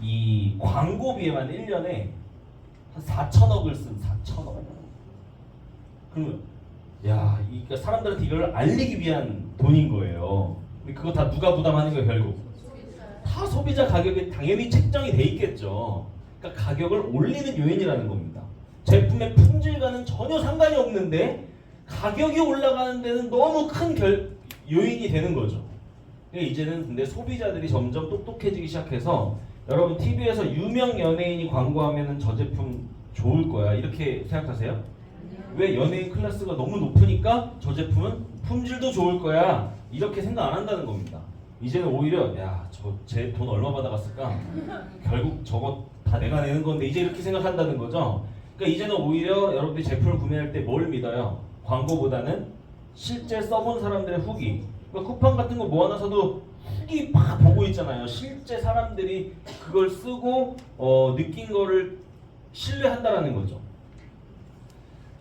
이 광고비에만 1년에 한 4천억을 쓴, 4천억. 그러면 그러니까 사람들한테 이걸 알리기 위한 돈인 거예요. 근데 그거 다 누가 부담하는 거예요 결국? 다 소비자 가격이 당연히 책정이 돼 있겠죠. 그러니까 가격을 올리는 요인이라는 겁니다. 제품의 품질과는 전혀 상관이 없는데 가격이 올라가는 데는 너무 큰 요인이 되는 거죠. 그러니까 이제는 근데 소비자들이 점점 똑똑해지기 시작해서, 여러분 TV에서 유명 연예인이 광고하면은 저 제품 좋을 거야 이렇게 생각하세요? 왜? 연예인 클래스가 너무 높으니까 저 제품은 품질도 좋을 거야 이렇게 생각 안 한다는 겁니다. 이제는 오히려 저 쟤 돈 얼마 받아갔을까? 결국 저거 다 내가 내는 건데 이제 이렇게 생각한다는 거죠. 그러니까 이제는 오히려 여러분들이 제품을 구매할 때 뭘 믿어요? 광고보다는 실제 써본 사람들의 후기. 그러니까 쿠팡 같은 거 모아놔서도 후기 막 보고 있잖아요. 실제 사람들이 그걸 쓰고 느낀 거를 신뢰한다라는 거죠.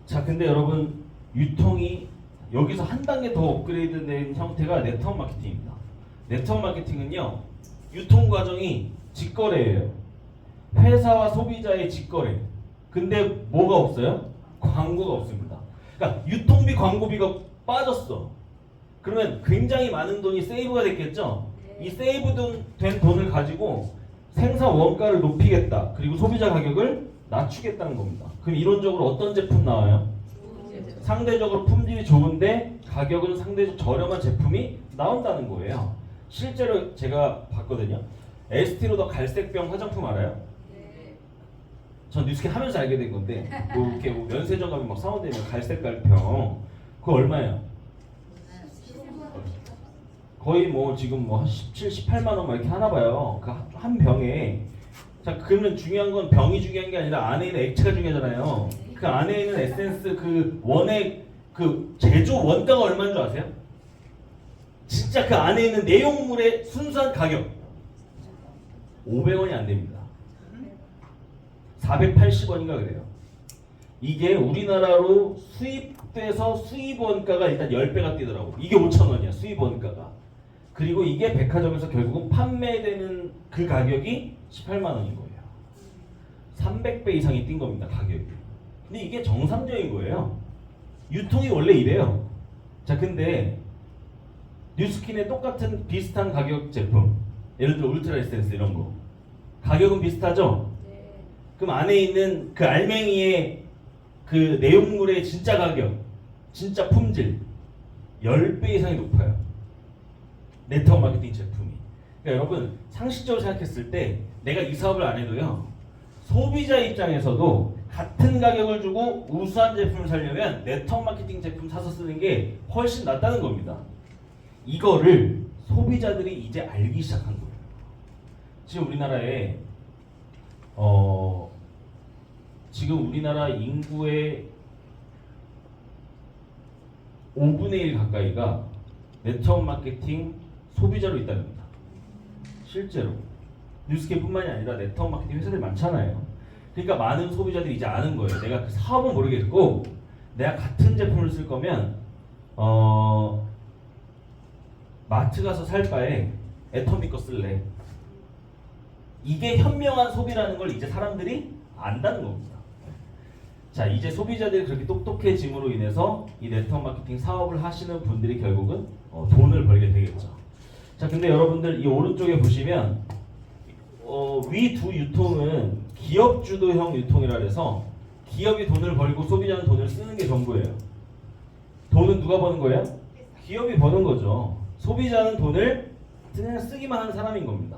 자, 근데 여러분, 유통이 여기서 한 단계 더 업그레이드된 형태가 네트워크 마케팅입니다. 네트워크 마케팅은요, 유통 과정이 직거래예요. 회사와 소비자의 직거래. 근데 뭐가 없어요? 광고가 없습니다. 그러니까 유통비, 광고비가 빠졌어. 그러면 굉장히 많은 돈이 세이브가 됐겠죠? 이 세이브된 돈을 가지고 생산 원가를 높이겠다. 그리고 소비자 가격을 낮추겠다는 겁니다. 그럼 이론적으로 어떤 제품 나와요? 상대적으로 품질이 좋은데 가격은 상대적으로 저렴한 제품이 나온다는 거예요. 실제로 제가 봤거든요. 에스티로더 갈색병 화장품 알아요? 전 뉴스킨 하면서 알게 된 건데, 뭐 이렇게 뭐 면세점 가면 막 사원되면 갈색깔병 그거 얼마예요? 거의 뭐 지금 뭐 17, 18만 원 막 이렇게 하나 봐요. 그 한 병에. 자, 그러면 중요한 건 병이 중요한 게 아니라 안에 있는 액체가 중요하잖아요. 그 안에 있는 에센스 그 원액 그 제조 원가가 얼마인 줄 아세요? 진짜 그 안에 있는 내용물의 순수한 가격 500원이 안 됩니다. 480원인가 그래요. 이게 우리나라로 수입돼서 수입 원가가 일단 10배가 뛰더라고. 이게 5,000원이야 수입 원가가. 그리고 이게 백화점에서 결국은 판매되는 그 가격이 18만 원인 거예요. 300배 이상이 뛴 겁니다 가격이. 근데 이게 정상적인 거예요. 유통이 원래 이래요. 자 근데 뉴스킨의 똑같은 비슷한 가격 제품, 예를 들어 울트라 에센스 이런 거 가격은 비슷하죠? 네. 그럼 안에 있는 그 알맹이의 그 내용물의 진짜 가격, 진짜 품질 10배 이상이 높아요. 네트워크 마케팅 제품이. 그러니까 여러분 상식적으로 생각했을 때 내가 이 사업을 안 해도요, 소비자 입장에서도 같은 가격을 주고 우수한 제품을 사려면 네트워크 마케팅 제품 사서 쓰는 게 훨씬 낫다는 겁니다. 이거를 소비자들이 이제 알기 시작한 거예요. 지금 우리나라에 지금 우리나라 인구의 5분의 1 가까이가 네트워크 마케팅 소비자로 있답니다. 실제로 뉴스케뿐만이 아니라 네트워크 마케팅 회사들이 많잖아요. 그러니까 많은 소비자들이 이제 아는 거예요. 내가 그 사업은 모르겠고 내가 같은 제품을 쓸 거면 마트 가서 살 바에 애터미 거 쓸래. 이게 현명한 소비라는 걸 이제 사람들이 안다는 겁니다. 자, 이제 소비자들이 그렇게 똑똑해짐으로 인해서 이 네트워크 마케팅 사업을 하시는 분들이 결국은 돈을 벌게 되겠죠. 자, 근데 여러분들 이 오른쪽에 보시면 위 두 유통은 기업 주도형 유통이라 해서 기업이 돈을 벌고 소비자는 돈을 쓰는 게 전부예요. 돈은 누가 버는 거예요? 기업이 버는 거죠. 소비자는 돈을 그냥 쓰기만 하는 사람인 겁니다.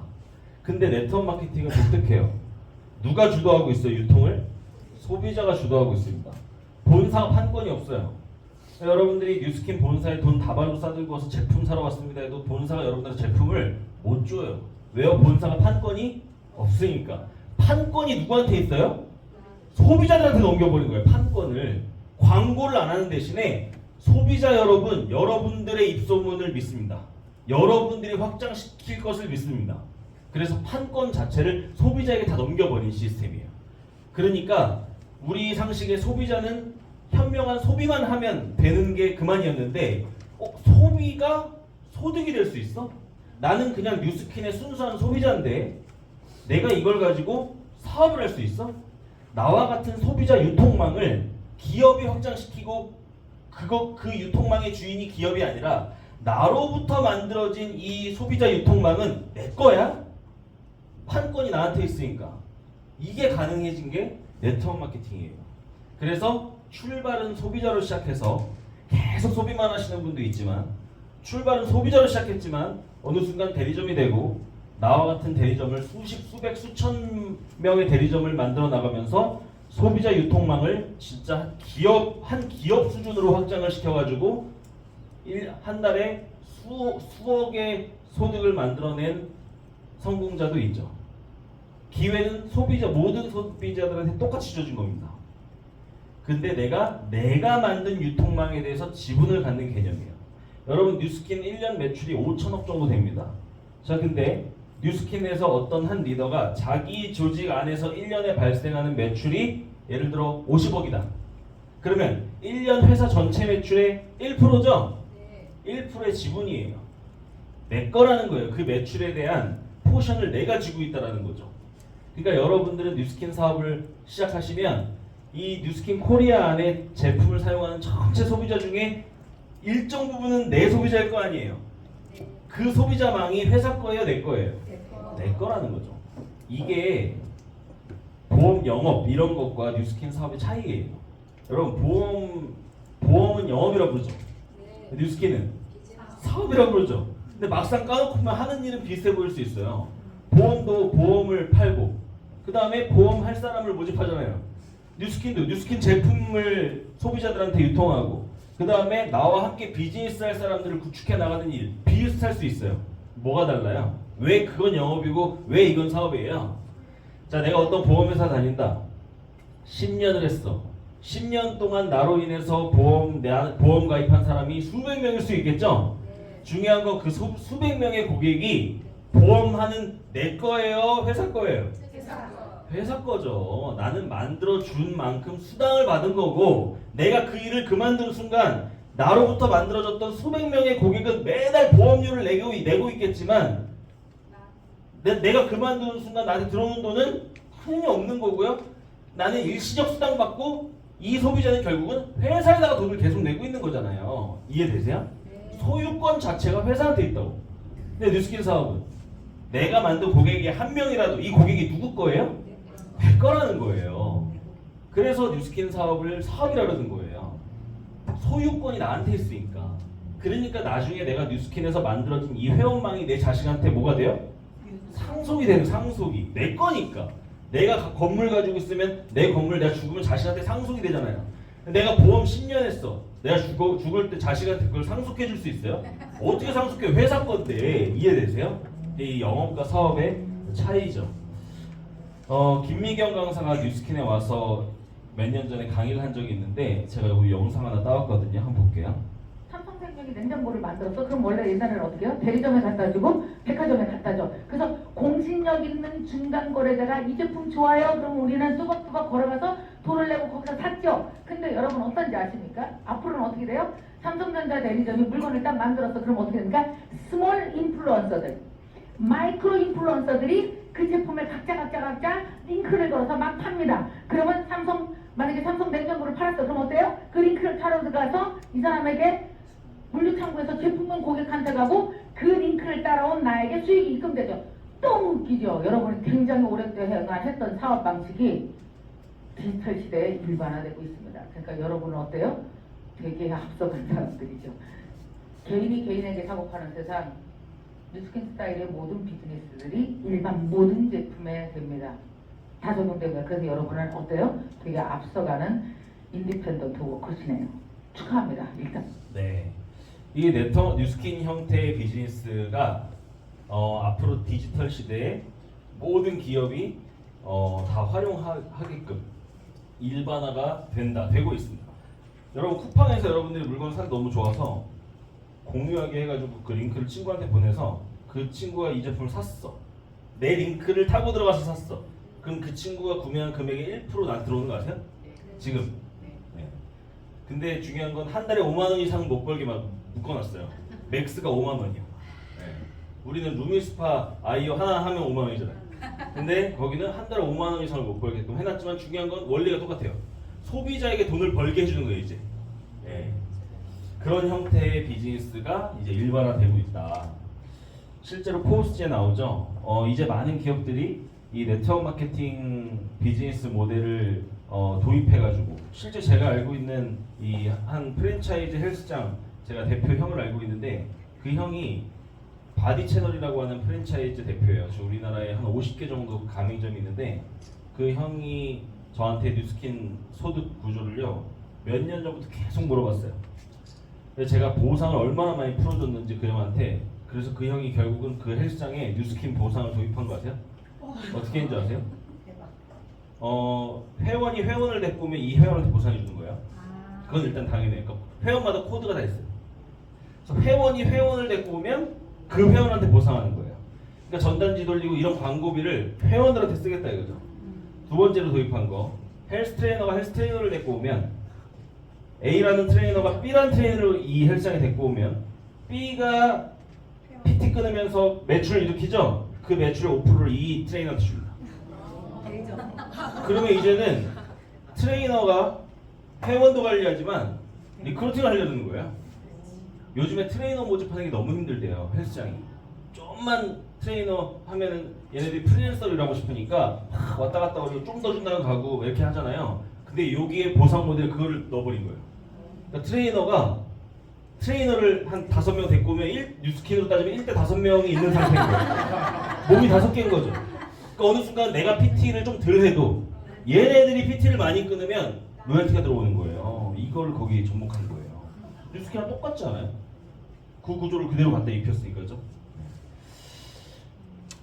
근데 네트워크 마케팅은 독특해요. 누가 주도하고 있어요? 유통을? 소비자가 주도하고 있습니다. 본사가 판권이 없어요. 여러분들이 뉴스킨 본사에 돈 다발로 싸들고 와서 제품 사러 왔습니다 해도 본사가 여러분들의 제품을 못 줘요. 왜요? 본사가 판권이 없으니까. 판권이 누구한테 있어요? 소비자들한테 넘겨버린 거예요. 판권을. 광고를 안 하는 대신에 소비자 여러분, 여러분들의 입소문을 믿습니다. 여러분들이 확장시킬 것을 믿습니다. 그래서 판권 자체를 소비자에게 다 넘겨버린 시스템이에요. 그러니까 우리 상식의 소비자는 현명한 소비만 하면 되는 게 그만이었는데 소비가 소득이 될 수 있어? 나는 그냥 뉴스킨의 순수한 소비자인데 내가 이걸 가지고 사업을 할 수 있어? 나와 같은 소비자 유통망을 기업이 확장시키고 그 유통망의 주인이 기업이 아니라 나로부터 만들어진 이 소비자 유통망은 내 거야? 판권이 나한테 있으니까. 이게 가능해진 게 네트워크 마케팅이에요. 그래서 출발은 소비자로 시작해서 계속 소비만 하시는 분도 있지만 출발은 소비자로 시작했지만 어느 순간 대리점이 되고 나와 같은 대리점을 수십, 수백, 수천 명의 대리점을 만들어 나가면서 소비자 유통망을 진짜 한 기업 수준으로 확장을 시켜가지고 한 달에 수억의 소득을 만들어낸 성공자도 있죠. 기회는 모든 소비자들한테 똑같이 주어진 겁니다. 근데 내가 만든 유통망에 대해서 지분을 갖는 개념이에요. 여러분 뉴스킨 1년 매출이 5천억 정도 됩니다. 자, 근데 뉴스킨에서 어떤 한 리더가 자기 조직 안에서 1년에 발생하는 매출이 예를 들어 50억이다. 그러면 1년 회사 전체 매출의 1%죠? 네. 1%의 지분이에요. 내 거라는 거예요. 그 매출에 대한 포션을 내가 쥐고 있다는 거죠. 그러니까 여러분들은 뉴스킨 사업을 시작하시면 이 뉴스킨 코리아 안에 제품을 사용하는 전체 소비자 중에 일정 부분은 내 소비자일 거 아니에요. 그 소비자망이 회사 거예요, 내 거예요? 내 거라는 거죠. 이게 보험 영업 이런 것과 뉴스킨 사업의 차이예요. 여러분 보험은 영업이라고 부르죠. 네. 뉴스킨은 비즈니스. 사업이라고 그러죠. 근데 막상 까놓고만 하는 일은 비슷해 보일 수 있어요. 보험도 보험을 팔고 그 다음에 보험 할 사람을 모집하잖아요. 뉴스킨 제품을 소비자들한테 유통하고 그 다음에 나와 함께 비즈니스 할 사람들을 구축해 나가는 일 비슷할 수 있어요. 뭐가 달라요? 왜 그건 영업이고 왜 이건 사업이에요? 자, 내가 어떤 보험회사 다닌다. 10년을 했어. 10년 동안 나로 인해서 보험 가입한 사람이 수백 명일 수 있겠죠? 중요한 건 그 수백 명의 고객이 보험하는 내 거예요, 회사 거예요? 회사 거죠. 나는 만들어 준 만큼 수당을 받은 거고, 내가 그 일을 그만둔 순간 나로부터 만들어졌던 수백 명의 고객은 매달 보험료를 내고 있겠지만, 내가 그만두는 순간 나한테 들어오는 돈은 흔히 없는 거고요. 나는 일시적 수당 받고, 이 소비자는 결국은 회사에다가 돈을 계속 내고 있는 거잖아요. 이해되세요? 소유권 자체가 회사한테 있다고. 근데 뉴스킨 사업은 내가 만든 고객이 한 명이라도 이 고객이 누구 거예요? 내 거라는 거예요. 그래서 뉴스킨 사업을 사업이라 그러는 거예요. 소유권이 나한테 있으니까. 그러니까 나중에 내가 뉴스킨에서 만들어진 이 회원망이 내 자식한테 뭐가 돼요? 상속이 되는, 상속이 내 거니까. 내가 건물 가지고 있으면 내 건물 내가 죽으면 자식한테 상속이 되잖아요. 내가 보험 10년 했어. 내가 죽을 때 자식한테 그걸 상속해 줄 수 있어요? 어떻게 상속해? 회사 건데. 이해되세요? 이 영업과 사업의 차이죠. 김미경 강사가 뉴스킨에 와서 몇 년 전에 강의를 한 적이 있는데 제가 여기 영상 하나 따왔거든요. 한번 볼게요. 삼성생명이 냉장고를 만들었어. 그럼 원래 옛날에는 어떻게 해요? 대리점에 갖다 주고 백화점에 갖다 줘. 그래서 공신력 있는 중간 거래자가 이 제품 좋아요. 그럼 우리는 뚜벅뚜벅 걸어가서 돈을 내고 거기서 샀죠. 근데 여러분 어떤지 아십니까? 앞으로는 어떻게 돼요? 삼성전자 대리점이 물건을 딱 만들었어. 그럼 어떻게 됩니까? 스몰 인플루언서들, 마이크로 인플루언서들이 그 제품을 각자 링크를 걸어서 막 팝니다. 그러면 만약에 삼성 냉장고를 팔았어. 그럼 어때요? 그 링크를 타러 들어가서 이 사람에게 물류창고에서 제품은 고객한테 가고 그 링크를 따라온 나에게 수익이 입금되죠. 너무 웃기죠. 여러분이 굉장히 오랫동안 했던 사업 방식이 디지털 시대에 일반화되고 있습니다. 그러니까 여러분은 어때요? 되게 앞서간 사람들이죠. 개인이 개인에게 사고 파는 세상, 뉴스킨 스타일의 모든 비즈니스들이 일반 모든 제품에 됩니다. 다 적용됩니다. 그래서 여러분은 어때요? 되게 앞서가는 인디펜던트 워커시네요. 축하합니다. 일단. 네. 이 뉴스킨 형태의 비즈니스가 앞으로 디지털 시대에 모든 기업이 다 활용하게끔 일반화가 되고 있습니다. 여러분 쿠팡에서 여러분들이 물건 사기 너무 좋아서 공유하게 해가지고 그 링크를 친구한테 보내서 그 친구가 이 제품을 샀어. 내 링크를 타고 들어가서 샀어. 그럼 그 친구가 구매한 금액의 1% 나한테 들어오는 거 아세요? 지금. 네. 근데 중요한 건 한 달에 5만 원 이상 못 벌게 막 묶어놨어요. 맥스가 5만 원이야. 네. 우리는 루미스파 아이오 하나 하면 5만 원이잖아요. 근데 거기는 한 달에 5만 원 이상을 못 벌게끔 해놨지만 중요한 건 원리가 똑같아요. 소비자에게 돈을 벌게 해주는 거예요 이제. 네. 그런 형태의 비즈니스가 이제 일반화되고 있다. 실제로 포스트에 나오죠. 이제 많은 기업들이 이 네트워크 마케팅 비즈니스 모델을 도입해가지고 실제 제가 알고 있는 이 한 프랜차이즈 헬스장 제가 대표 형을 알고 있는데 그 형이 바디 채널이라고 하는 프랜차이즈 대표예요. 저 우리나라에 한 50개 정도 가맹점이 있는데 그 형이 저한테 뉴스킨 소득 구조를요 몇 년 전부터 계속 물어봤어요. 그래서 제가 보상을 얼마나 많이 풀어줬는지 그 형한테. 그래서 그 형이 결국은 그 헬스장에 뉴스킨 보상을 도입한 거 아세요? 어떻게 했는지 아세요? 회원이 회원을 데리고 오면 이 회원한테 보상해 주는 거예요. 그건 일단 당연해요. 그러니까 회원마다 코드가 다 있어요. 그래서 회원이 회원을 데리고 오면 그 회원한테 보상하는 거예요. 그러니까 전단지 돌리고 이런 광고비를 회원들한테 쓰겠다 이거죠. 두 번째로 도입한 거, 헬스 트레이너가 헬스 트레이너를 데리고 오면 A라는 트레이너가 B라는 트레이너를 이 헬스장에 데리고 오면 B가 PT 끊으면서 매출을 일으키죠. 그 매출의 5%를 이 트레이너한테 줍니다. 그러면 이제는 트레이너가 회원도 관리하지만 리크루팅을 하려는 거예요. 요즘에 트레이너 모집하는 게 너무 힘들대요. 헬스장이. 좀만 트레이너 하면은 얘네들이 프리랜서를 일하고 싶으니까 왔다 갔다 하고 좀 더 준다고 가고 이렇게 하잖아요. 근데 여기에 보상 모델 그걸 넣어버린 거예요. 그러니까 트레이너를 한 5명 데리고 오면 뉴스킨으로 따지면 1대 5명이 있는 상태인 거예요. 몸이 5개인 거죠. 그러니까 어느 순간 내가 PT를 좀 덜 해도 얘네들이 PT를 많이 끊으면 로열티가 들어오는 거예요. 이걸 거기에 접목한 거예요. 뉴스킨이랑 똑같지 않아요? 그 구조를 그대로 갖다 입혔으니까 그죠?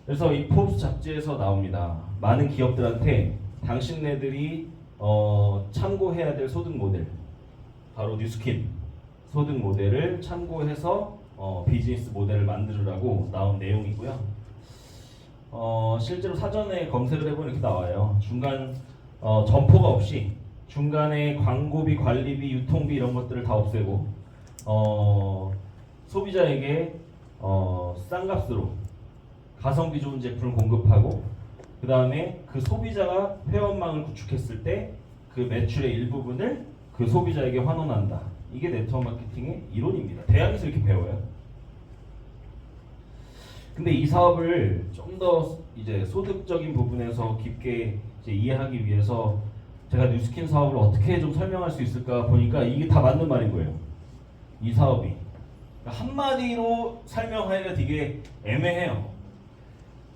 그래서 이 포브스 잡지에서 나옵니다. 많은 기업들한테 당신네들이 참고해야 될 소득 모델, 바로 뉴스킨 소득 모델을 참고해서 비즈니스 모델을 만들으라고 나온 내용이고요. 실제로 사전에 검색을 해보면 이렇게 나와요. 중간 점포가 없이 중간에 광고비, 관리비, 유통비 이런 것들을 다 없애고 소비자에게 싼 값으로 가성비 좋은 제품을 공급하고 그 다음에 그 소비자가 회원망을 구축했을 때 그 매출의 일부분을 그 소비자에게 환원한다. 이게 네트워크 마케팅의 이론입니다. 대학에서 이렇게 배워요. 근데 이 사업을 좀 더 이제 소득적인 부분에서 깊게 이제 이해하기 위해서 제가 뉴스킨 사업을 어떻게 좀 설명할 수 있을까 보니까 이게 다 맞는 말인 거예요. 이 사업이 그러니까 한마디로 설명하기가 되게 애매해요.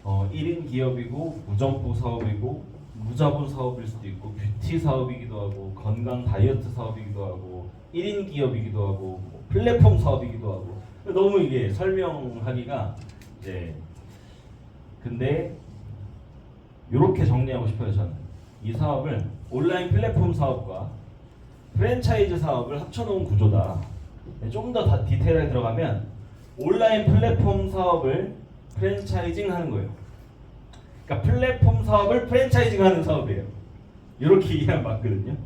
1인 기업이고 무정부 사업이고 무자본 사업일 수도 있고 뷰티 사업이기도 하고 건강 다이어트 사업이기도 하고 1인 기업이기도 하고 플랫폼 사업이기도 하고 너무 이게 설명하기가 이제 근데 이렇게 정리하고 싶어요. 저는 이 사업을 온라인 플랫폼 사업과 프랜차이즈 사업을 합쳐놓은 구조다. 좀 더 디테일하게 들어가면 온라인 플랫폼 사업을 프랜차이징 하는 거예요. 그러니까 플랫폼 사업을 프랜차이징 하는 사업이에요. 이렇게 이해하면 맞거든요.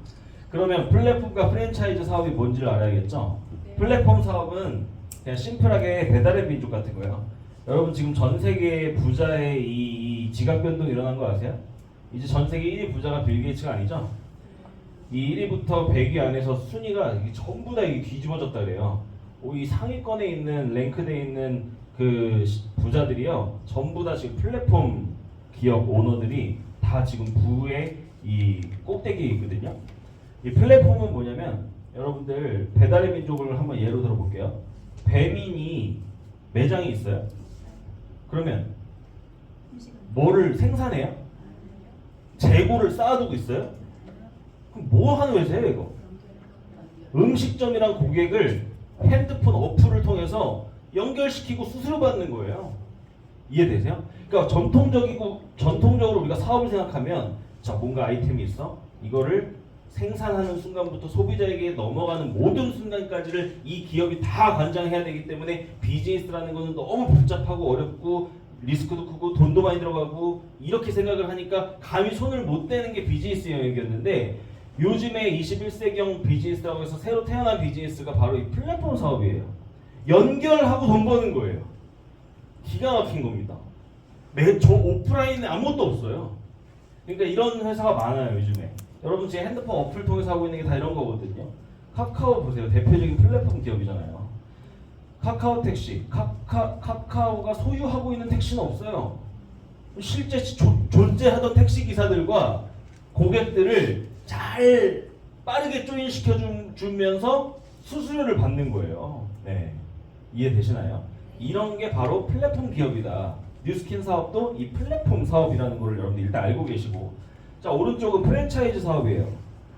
그러면 플랫폼과 프랜차이즈 사업이 뭔지를 알아야겠죠. 플랫폼 사업은 그냥 심플하게 배달의 민족 같은 거예요. 여러분 지금 전 세계 부자의 이 지각 변동이 일어난 거 아세요? 이제 전 세계 1위 부자가 빌 게이츠가 아니죠? 이 1위부터 100위 안에서 순위가 이게 전부 다 이게 뒤집어졌다 그래요. 이 상위권에 있는 랭크돼 있는 그 부자들이요, 전부 다 지금 플랫폼 기업 오너들이 다 지금 부의 이 꼭대기에 있거든요. 이 플랫폼은 뭐냐면 여러분들 배달의 민족을 한번 예로 들어볼게요. 배민이 매장이 있어요. 그러면 뭐를 생산해요? 재고를 쌓아두고 있어요? 그럼 뭐 하는 회사예요 이거? 음식점이랑 고객을 핸드폰 어플을 통해서 연결시키고 수수료 받는 거예요. 이해되세요? 그러니까 전통적으로 우리가 사업을 생각하면 자 뭔가 아이템이 있어? 이거를 생산하는 순간부터 소비자에게 넘어가는 모든 순간까지를 이 기업이 다 관장해야 되기 때문에 비즈니스라는 거는 너무 복잡하고 어렵고 리스크도 크고 돈도 많이 들어가고 이렇게 생각을 하니까 감히 손을 못 대는 게 비즈니스 영역이었는데 요즘에 21세기형 비즈니스라고 해서 새로 태어난 비즈니스가 바로 이 플랫폼 사업이에요. 연결하고 돈 버는 거예요. 기가 막힌 겁니다. 저 오프라인에 아무것도 없어요. 그러니까 이런 회사가 많아요 요즘에. 여러분 지금 핸드폰 어플 통해서 하고 있는 게 다 이런 거거든요. 카카오 보세요. 대표적인 플랫폼 기업이잖아요. 카카오 택시. 카카오가 소유하고 있는 택시는 없어요. 실제 존재하던 택시 기사들과 고객들을 잘 빠르게 조인시켜 주면서 수수료를 받는 거예요. 네, 이해되시나요? 이런 게 바로 플랫폼 기업이다. 뉴스킨 사업도 이 플랫폼 사업이라는 걸 여러분들 일단 알고 계시고, 자 오른쪽은 프랜차이즈 사업이에요.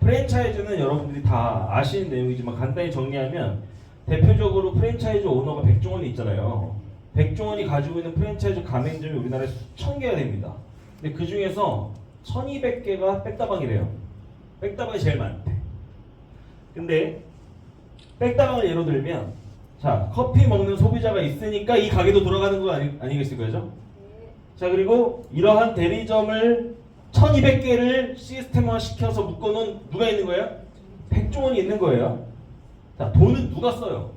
프랜차이즈는 여러분들이 다 아시는 내용이지만 간단히 정리하면 대표적으로 프랜차이즈 오너가 백종원이 있잖아요. 백종원이 가지고 있는 프랜차이즈 가맹점이 우리나라에 수천 개가 됩니다. 근데 그 중에서 1200개가 백다방이래요. 백다방이 제일 많대. 근데 백다방을 예로 들면 자 커피 먹는 소비자가 있으니까 이 가게도 돌아가는 거 아니겠어요? 자 그리고 이러한 대리점을 1200개를 시스템화 시켜서 묶어놓은 누가 있는 거예요? 백종원이 있는 거예요. 자 돈은 누가 써요?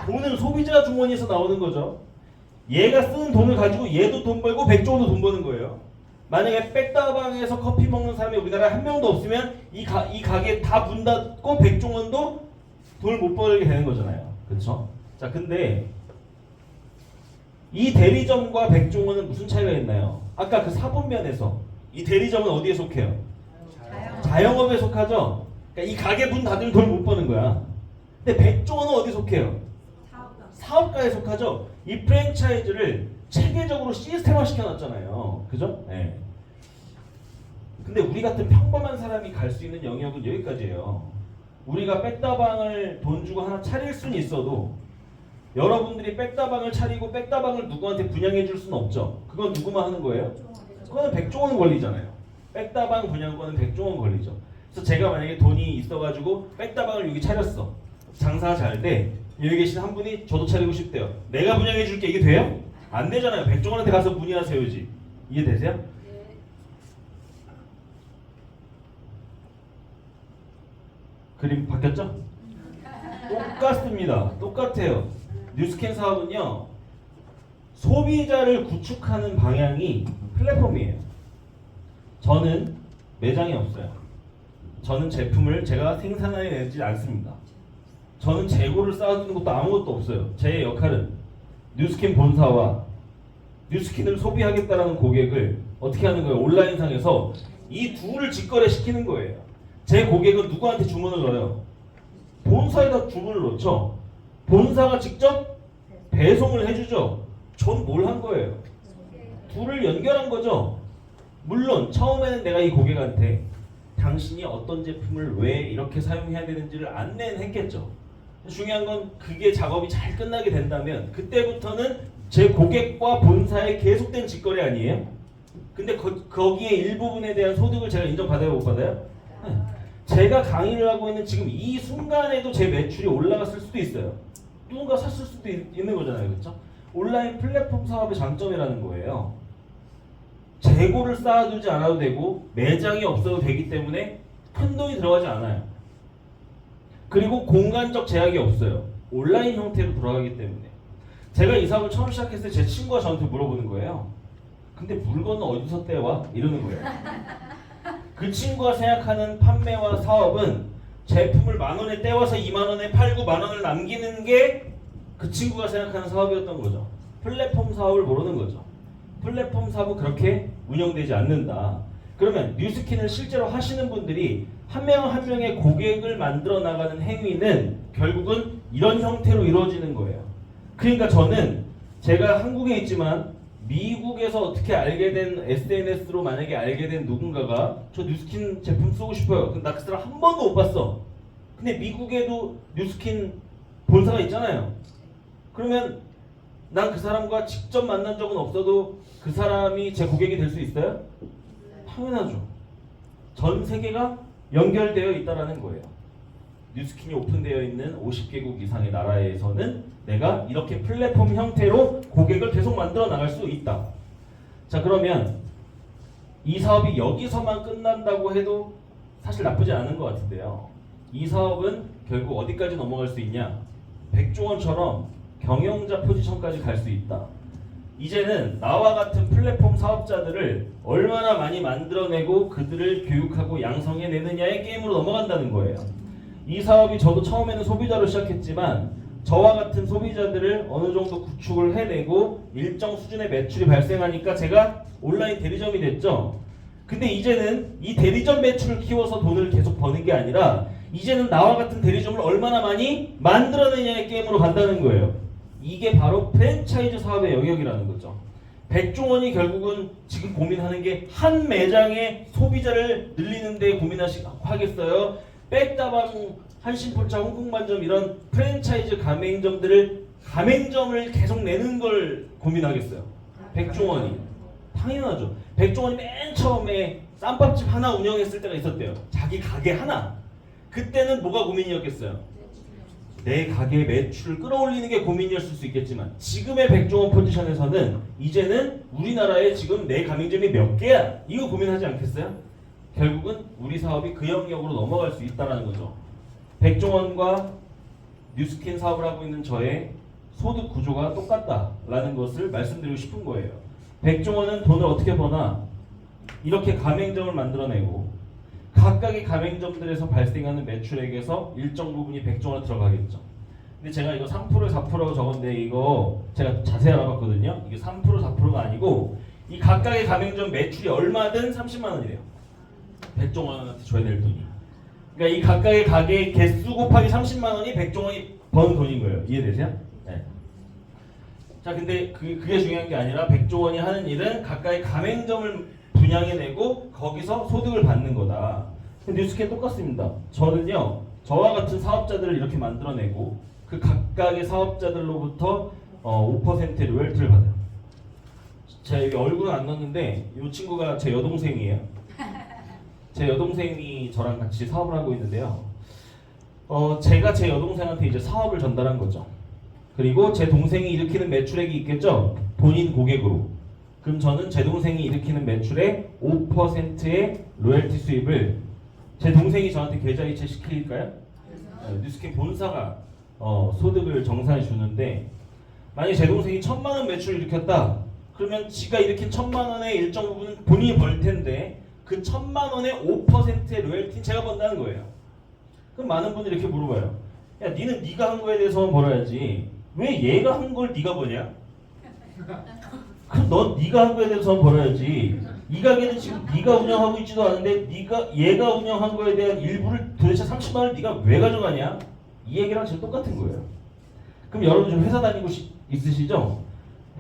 돈은 소비자 주머니에서 나오는 거죠. 얘가 쓰는 돈을 가지고 얘도 돈 벌고 백종원도 돈 버는 거예요. 만약에 백다방에서 커피 먹는 사람이 우리나라에 한 명도 없으면 이 가게 다 문 닫고 백종원도 돈을 못 벌게 되는 거잖아요. 그렇죠? 자 근데 이 대리점과 백종원은 무슨 차이가 있나요? 아까 그 사본면에서 이 대리점은 어디에 속해요? 자영업에 속하죠? 그러니까 이 가게 문 닫으면 돈을 못 버는 거야. 근데 백종원은 어디 속해요? 사업가에 속하죠? 이 프랜차이즈를 체계적으로 시스템화 시켜놨잖아요. 그죠? 네. 근데 우리 같은 평범한 사람이 갈 수 있는 영역은 여기까지예요. 우리가 백다방을 돈 주고 하나 차릴 수는 있어도 여러분들이 백다방을 차리고 백다방을 누구한테 분양해 줄 수는 없죠. 그건 누구만 하는 거예요? 그거는 백종원 권리잖아요. 백다방 분양권은 백종원 권리죠. 그래서 제가 만약에 돈이 있어가지고 백다방을 여기 차렸어. 장사 잘 돼. 여기 계신 한 분이 저도 차리고 싶대요. 내가 분양해 줄게. 이게 돼요? 안 되잖아요. 백종원한테 가서 문의하세요지. 이해되세요? 네. 그림 바뀌었죠? 똑같습니다. 똑같아요. 뉴스캔 사업은요. 소비자를 구축하는 방향이 플랫폼이에요. 저는 매장이 없어요. 저는 제품을 제가 생산해내지 않습니다. 저는 재고를 쌓아두는 것도 아무것도 없어요. 제 역할은 뉴스킨 본사와 뉴스킨을 소비하겠다라는 고객을 어떻게 하는 거예요? 온라인상에서 이 둘을 직거래 시키는 거예요. 제 고객은 누구한테 주문을 넣어요? 본사에다 주문을 넣죠. 본사가 직접 배송을 해주죠. 전 뭘 한 거예요? 둘을 연결한 거죠. 물론 처음에는 내가 이 고객한테 당신이 어떤 제품을 왜 이렇게 사용해야 되는지를 안내는 했겠죠. 중요한 건 그게 작업이 잘 끝나게 된다면 그때부터는 제 고객과 본사의 계속된 직거래 아니에요? 근데 거기에 일부분에 대한 소득을 제가 인정받아요, 못 받아요? 네. 제가 강의를 하고 있는 지금 이 순간에도 제 매출이 올라갔을 수도 있어요. 누군가 샀을 수도 있는 거잖아요, 그렇죠? 온라인 플랫폼 사업의 장점이라는 거예요. 재고를 쌓아두지 않아도 되고 매장이 없어도 되기 때문에 큰 돈이 들어가지 않아요. 그리고 공간적 제약이 없어요. 온라인 형태로 돌아가기 때문에. 제가 이 사업을 처음 시작했을 때 제 친구가 저한테 물어보는 거예요. 근데 물건은 어디서 떼와? 이러는 거예요. 그 친구가 생각하는 판매와 사업은 제품을 10,000원에 떼와서 20,000원에 팔고 10,000원을 남기는 게 그 친구가 생각하는 사업이었던 거죠. 플랫폼 사업을 모르는 거죠. 플랫폼 사업은 그렇게 운영되지 않는다. 그러면 뉴스킨을 실제로 하시는 분들이 한 명 한 명의 고객을 만들어 나가는 행위는 결국은 이런 형태로 이루어지는 거예요. 그러니까 저는 제가 한국에 있지만 미국에서 어떻게 알게 된 SNS로 만약에 알게 된 누군가가 저 뉴스킨 제품 쓰고 싶어요. 그럼 나 그 사람 한 번도 못 봤어. 근데 미국에도 뉴스킨 본사가 있잖아요. 그러면 난 그 사람과 직접 만난 적은 없어도 그 사람이 제 고객이 될 수 있어요? 당연하죠. 전 세계가 연결되어 있다라는 거예요. 뉴스킨이 오픈되어 있는 50개국 이상의 나라에서는 내가 이렇게 플랫폼 형태로 고객을 계속 만들어 나갈 수 있다. 자, 그러면 이 사업이 여기서만 끝난다고 해도 사실 나쁘지 않은 것 같은데요. 이 사업은 결국 어디까지 넘어갈 수 있냐? 백종원처럼 경영자 포지션까지 갈 수 있다. 이제는 나와 같은 플랫폼 사업자들을 얼마나 많이 만들어내고 그들을 교육하고 양성해내느냐의 게임으로 넘어간다는 거예요. 이 사업이 저도 처음에는 소비자로 시작했지만 저와 같은 소비자들을 어느 정도 구축을 해내고 일정 수준의 매출이 발생하니까 제가 온라인 대리점이 됐죠. 근데 이제는 이 대리점 매출을 키워서 돈을 계속 버는 게 아니라 이제는 나와 같은 대리점을 얼마나 많이 만들어내냐의 게임으로 간다는 거예요. 이게 바로 프랜차이즈 사업의 영역이라는 거죠. 백종원이 결국은 지금 고민하는 게 한 매장의 소비자를 늘리는 데 고민하겠어요? 백다방, 한신포차, 홍콩반점 이런 프랜차이즈 가맹점을 계속 내는 걸 고민하겠어요? 백종원이. 당연하죠. 백종원이 맨 처음에 쌈밥집 하나 운영했을 때가 있었대요. 자기 가게 하나. 그때는 뭐가 고민이었겠어요? 내 가게 매출을 끌어올리는 게 고민이었을 수 있겠지만 지금의 백종원 포지션에서는 이제는 우리나라에 지금 내 가맹점이 몇 개야? 이거 고민하지 않겠어요? 결국은 우리 사업이 그 영역으로 넘어갈 수 있다는 거죠. 백종원과 뉴스킨 사업을 하고 있는 저의 소득 구조가 똑같다라는 것을 말씀드리고 싶은 거예요. 백종원은 돈을 어떻게 버나? 이렇게 가맹점을 만들어내고 각각의 가맹점들에서 발생하는 매출액에서 일정 부분이 백종원에 들어가겠죠. 근데 제가 이거 3% 4%라고 적었는데 이거 제가 자세히 알아봤거든요. 이게 3% 4%가 아니고 이 각각의 가맹점 매출이 얼마든 30만 원이래요. 백종원한테 줘야 될 돈이. 그러니까 이 각각의 가게 개수 곱하기 30만 원이 백종원이 버는 돈인 거예요. 이해되세요? 네. 자, 근데 그게 중요한 게 아니라 백종원이 하는 일은 각각의 가맹점을 분양해내고 거기서 소득을 받는 거다. 뉴스캔 똑같습니다. 저는요, 저와 같은 사업자들을 이렇게 만들어내고 그 각각의 사업자들로부터 5%의 로열티를 받아요. 제가 여기 얼굴은 안 넣었는데 이 친구가 제 여동생이에요. 제 여동생이 저랑 같이 사업을 하고 있는데요. 제가 제 여동생한테 이제 사업을 전달한 거죠. 그리고 제 동생이 일으키는 매출액이 있겠죠. 본인 고객으로. 그럼 저는 제 동생이 일으키는 매출의 5%의 로열티 수입을 제 동생이 저한테 계좌이체 시킬까요? 뉴스킨 본사가 소득을 정산해 주는데, 만약에 제 동생이 1,000만 원 매출을 일으켰다. 그러면 지가 일으킨 1,000만 원의 일정 부분은 본인이 벌 텐데 그 1,000만 원의 5%의 로열티는 제가 번다는 거예요. 그럼 많은 분들이 이렇게 물어봐요. 야, 니는 네가 한 거에 대해서만 벌어야지. 왜 얘가 한 걸 네가 버냐? 그럼 넌 네가 한 거에 대해서만 벌어야지. 이 가게는 지금 네가 운영하고 있지도 않은데 얘가 운영한 거에 대한 일부를 도대체 30만 원을 네가 왜 가져가냐? 이 얘기랑 지금 똑같은 거예요. 그럼 여러분 지금 회사 다니고 있으시죠?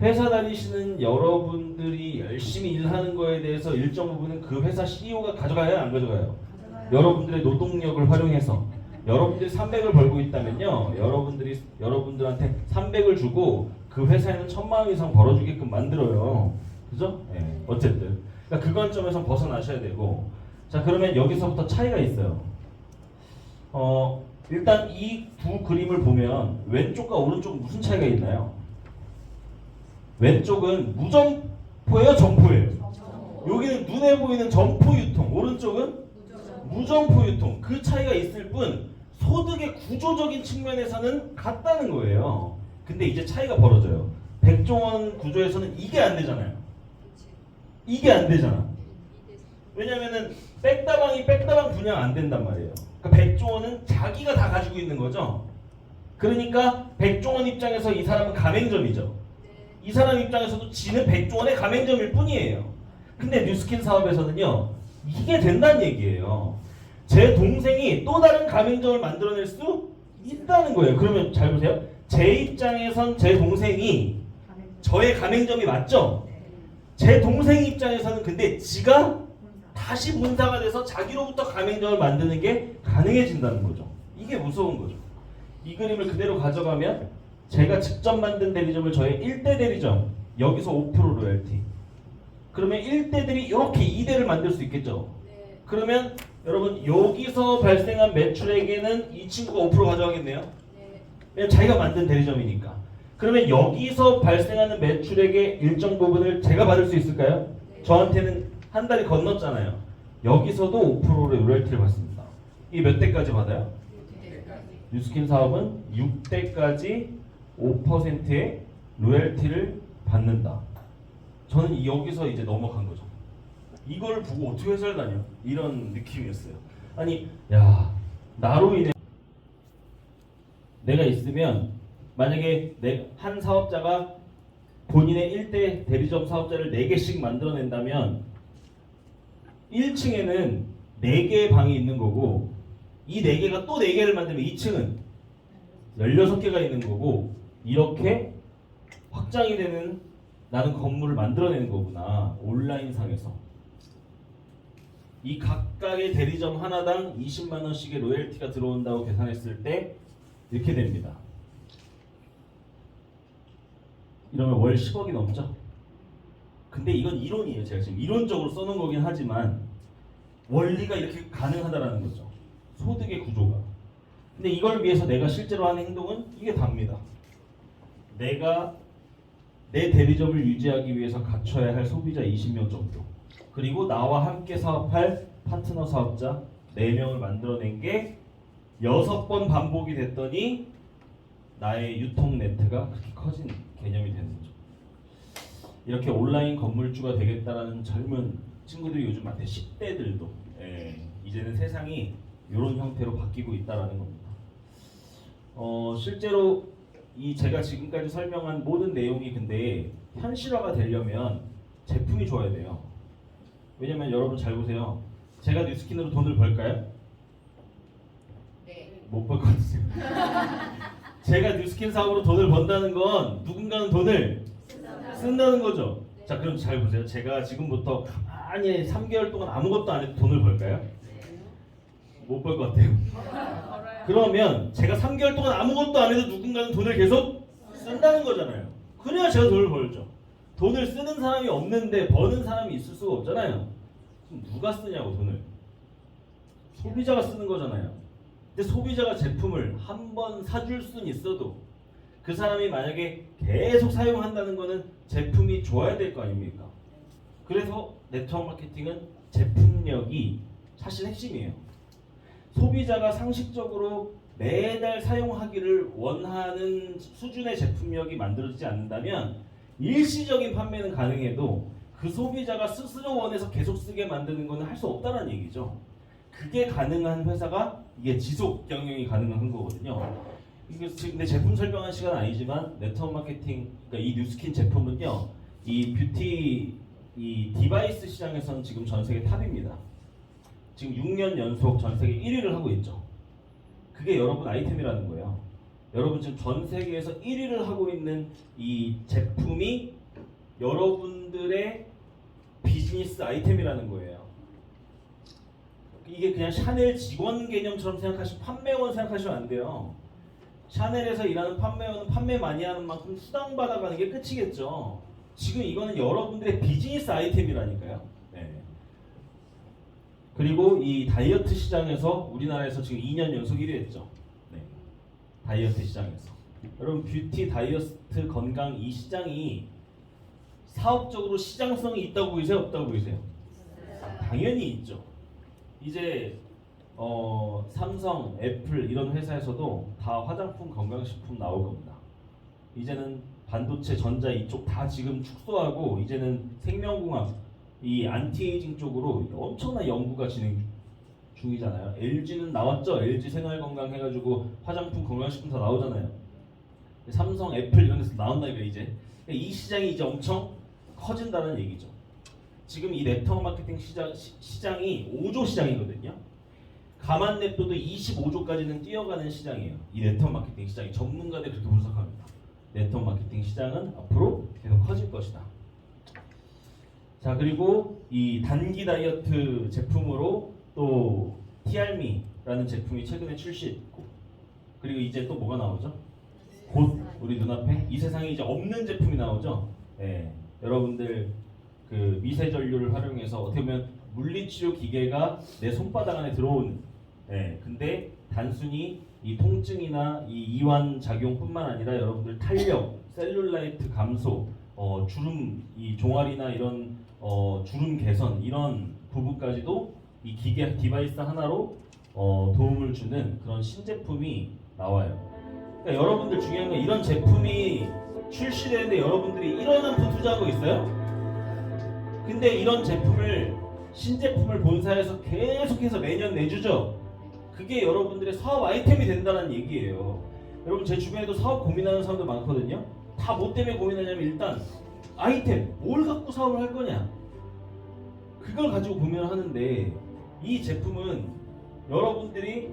회사 다니시는 여러분들이 열심히 일하는 거에 대해서 일정 부분은 그 회사 CEO가 가져가요, 안 가져가요? 여러분들의 노동력을 활용해서 여러분들이 300을 벌고 있다면요, 여러분들한테 300을 주고 그 회사에는 1,000만 원 이상 벌어주게끔 만들어요. 그죠? 네. 어쨌든 그러니까 그 관점에서 벗어나셔야 되고, 자 그러면 여기서부터 차이가 있어요. 일단 이 두 그림을 보면 왼쪽과 오른쪽은 무슨 차이가 있나요? 왼쪽은 무점포예요, 점포예요? 여기는 눈에 보이는 점포 유통, 오른쪽은 무점포 유통. 그 차이가 있을 뿐 소득의 구조적인 측면에서는 같다는 거예요. 근데 이제 차이가 벌어져요. 백종원 구조에서는 이게 안 되잖아요. 이게 안 되잖아. 왜냐면은 백다방 분양 안 된단 말이에요. 그러니까 백종원은 자기가 다 가지고 있는 거죠. 그러니까 백종원 입장에서 이 사람은 가맹점이죠. 이 사람 입장에서도 지는 백종원의 가맹점일 뿐이에요. 근데 뉴스킨 사업에서는요, 이게 된다는 얘기예요. 제 동생이 또 다른 가맹점을 만들어낼 수 있다는 거예요. 그러면 잘 보세요. 제 입장에선 제 동생이 저의 가맹점이 맞죠? 제 동생 입장에서는 근데 지가 다시 본사가 돼서 자기로부터 가맹점을 만드는 게 가능해진다는 거죠. 이게 무서운 거죠. 이 그림을 그대로 가져가면 제가 직접 만든 대리점을 저의 1대 대리점, 여기서 5% 로열티. 그러면 1대들이 이렇게 2대를 만들 수 있겠죠. 그러면 여러분 여기서 발생한 매출액에는 이 친구가 5% 가져가겠네요. 왜냐면 자기가 만든 대리점이니까. 그러면 여기서 발생하는 매출액의 일정 부분을 제가 받을 수 있을까요? 저한테는 한 달이 건넜잖아요. 여기서도 5%의 로열티를 받습니다. 이 몇 대까지 받아요? 뉴스킨 사업은 6대까지 5%의 로열티를 받는다. 저는 여기서 이제 넘어간 거죠. 이걸 보고 어떻게 회사를 다녀? 이런 느낌이었어요. 아니, 야, 나로 인해 내가 있으면, 만약에 한 사업자가 본인의 1대 대리점 사업자를 4개씩 만들어낸다면 1층에는 4개의 방이 있는 거고, 이 4개가 또 4개를 만들면 2층은 16개가 있는 거고, 이렇게 확장이 되는, 나는 건물을 만들어내는 거구나. 온라인상에서 이 각각의 대리점 하나당 20만 원씩의 로열티가 들어온다고 계산했을 때 이렇게 됩니다. 이러면 월 10억이 넘죠. 근데 이건 이론이에요. 제가 지금 이론적으로 써놓은 거긴 하지만 원리가 이렇게 가능하다라는 거죠. 소득의 구조가. 근데 이걸 위해서 내가 실제로 하는 행동은 이게 답니다. 내가 내 대리점을 유지하기 위해서 갖춰야 할 소비자 20명 정도, 그리고 나와 함께 사업할 파트너 사업자 4명을 만들어낸 게 6번 반복이 됐더니 나의 유통 네트가 그렇게 커진 개념이 되는 거죠. 이렇게 온라인 건물주가 되겠다라는 젊은 친구들이 요즘 많대. 10대들도 이제는 세상이 이런 형태로 바뀌고 있다라는 겁니다. 실제로 이 제가 지금까지 설명한 모든 내용이 근데 현실화가 되려면 제품이 좋아야 돼요. 왜냐면 여러분 잘 보세요. 제가 뉴스킨으로 돈을 벌까요? 네. 못 벌 것 같으세요? 제가 뉴스킨 사업으로 돈을 번다는 건 누군가는 돈을 쓴다는 거죠. 자, 그럼 잘 보세요. 제가 지금부터 가만히 3개월 동안 아무것도 안 해도 돈을 벌까요? 못 벌 것 같아요. 그러면 제가 3개월 동안 아무것도 안 해도 누군가는 돈을 계속 쓴다는 거잖아요. 그래야 제가 돈을 벌죠. 돈을 쓰는 사람이 없는데 버는 사람이 있을 수가 없잖아요. 그럼 누가 쓰냐고 돈을. 소비자가 쓰는 거잖아요. 근데 소비자가 제품을 한 번 사줄 수는 있어도 그 사람이 만약에 계속 사용한다는 거는 제품이 좋아야 될 거 아닙니까? 그래서 네트워크 마케팅은 제품력이 사실 핵심이에요. 소비자가 상식적으로 매달 사용하기를 원하는 수준의 제품력이 만들어지지 않는다면 일시적인 판매는 가능해도 그 소비자가 스스로 원해서 계속 쓰게 만드는 것은 할 수 없다는 얘기죠. 그게 가능한 회사가 이게 지속 경영이 가능한 거거든요. 이게 근데 제품 설명한 시간 아니지만 네트워크 마케팅, 그러니까 이 뉴스킨 제품은요, 이 뷰티 이 디바이스 시장에서는 지금 전 세계 탑입니다. 지금 6년 연속 전 세계 1위를 하고 있죠. 그게 여러분 아이템이라는 거예요. 여러분 지금 전 세계에서 1위를 하고 있는 이 제품이 여러분들의 비즈니스 아이템이라는 거예요. 이게 그냥 샤넬 직원 개념처럼 생각하시면, 판매원 생각하시면 안 돼요. 샤넬에서 일하는 판매원은 판매 많이 하는 만큼 수당 받아가는 게 끝이겠죠. 지금 이거는 여러분들의 비즈니스 아이템이라니까요. 네. 그리고 이 다이어트 시장에서 우리나라에서 지금 2년 연속 1위 했죠. 네. 다이어트 시장에서. 여러분 뷰티, 다이어트, 건강 이 시장이 사업적으로 시장성이 있다고 보이세요? 없다고 보이세요? 당연히 있죠. 이제 삼성, 애플 이런 회사에서도 다 화장품, 건강식품 나올 겁니다. 이제는 반도체, 전자 이쪽 다 지금 축소하고 이제는 생명공학, 이 안티에이징 쪽으로 엄청난 연구가 진행 중이잖아요. LG는 나왔죠. LG 생활건강 해가지고 화장품, 건강식품 다 나오잖아요. 삼성, 애플 이런 데서 나온다니까 이제. 이 시장이 이제 엄청 커진다는 얘기죠. 지금 이 네트워크 마케팅 시장이 5조 시장이거든요. 가만 냅둬도 25조까지는 뛰어가는 시장이에요. 이 네트워크 마케팅 시장이 전문가들이 그렇게 분석합니다. 네트워크 마케팅 시장은 앞으로 계속 커질 것이다. 자, 그리고 이 단기 다이어트 제품으로 또 티알미라는 제품이 최근에 출시했고, 그리고 이제 또 뭐가 나오죠? 곧 우리 눈앞에 이 세상에 이제 없는 제품이 나오죠. 네, 여러분들 그 미세 전류를 활용해서 어떻게 보면 물리치료 기계가 내 손바닥 안에 들어오는. 네, 근데 단순히 이 통증이나 이 이완 작용뿐만 아니라 여러분들 탄력, 셀룰라이트 감소, 주름, 이 종아리나 이런 주름 개선 이런 부분까지도 이 기계 디바이스 하나로 도움을 주는 그런 신제품이 나와요. 그러니까 여러분들 중요한 건 이런 제품이 출시되는데 여러분들이 1원 한 푼 투자한 거 있어요? 근데 이런 제품을 신제품을 본사에서 계속해서 매년 내주죠. 그게 여러분들의 사업 아이템이 된다는 얘기예요. 여러분 제 주변에도 사업 고민하는 사람들 많거든요. 다 뭐 때문에 고민하냐면 일단 아이템, 뭘 갖고 사업을 할 거냐, 그걸 가지고 고민을 하는데 이 제품은 여러분들이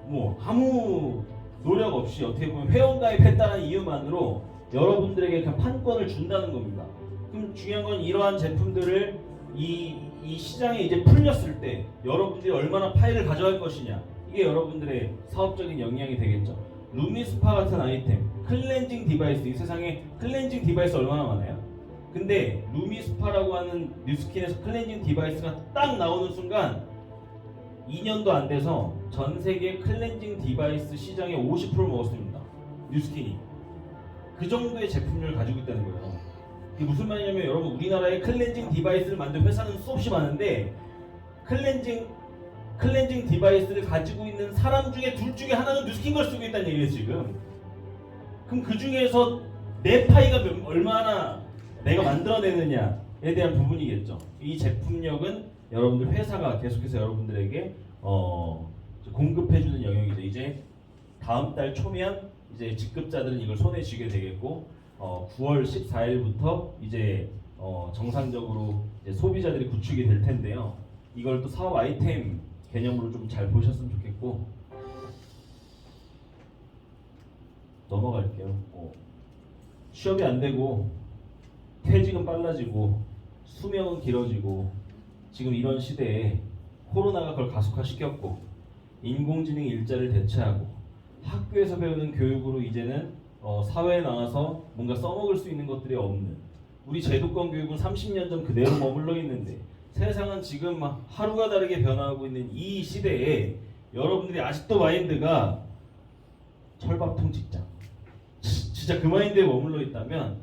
뭐 아무 노력 없이 어떻게 보면 회원가입했다는 이유만으로 여러분들에게 그냥 판권을 준다는 겁니다. 그럼 중요한 건 이러한 제품들을 이 시장에 이제 풀렸을 때 여러분들이 얼마나 파일을 가져갈 것이냐, 이게 여러분들의 사업적인 역량이 되겠죠. 루미스파 같은 아이템, 클렌징 디바이스, 이 세상에 클렌징 디바이스 얼마나 많아요? 근데 루미스파라고 하는 뉴스킨에서 클렌징 디바이스가 딱 나오는 순간 2년도 안 돼서 전 세계 클렌징 디바이스 시장의 50%를 먹었습니다. 뉴스킨이. 그 정도의 제품력을 가지고 있다는 거예요. 이게 무슨 말이냐면 여러분 우리나라에 클렌징 디바이스를 만든 회사는 수없이 많은데 클렌징 디바이스를 가지고 있는 사람 중에 둘 중에 하나는 뉴스킨 걸 쓰고 있다는 얘기예요 지금. 그럼 그 중에서 내 파이가 얼마나 내가 만들어내느냐에 대한 부분이겠죠. 이 제품력은 여러분들 회사가 계속해서 여러분들에게 공급해주는 영역이죠. 이제 다음 달 초면 이제 직급자들은 이걸 손에 쥐게 되겠고 9월 14일부터 이제 정상적으로 이제 소비자들이 구축이 될 텐데요. 이걸 또 사업 아이템 개념으로 좀 잘 보셨으면 좋겠고, 넘어갈게요. 취업이 안 되고 퇴직은 빨라지고 수명은 길어지고 지금 이런 시대에 코로나가 그걸 가속화시켰고 인공지능이 일자리를 대체하고 학교에서 배우는 교육으로 이제는 사회에 나와서 뭔가 써먹을 수 있는 것들이 없는, 우리 제도권 교육은 30년 전 그대로 머물러 있는데 세상은 지금 막 하루가 다르게 변화하고 있는 이 시대에 여러분들이 아직도 마인드가 철밥통 직장, 진짜 그 마인드에 머물러 있다면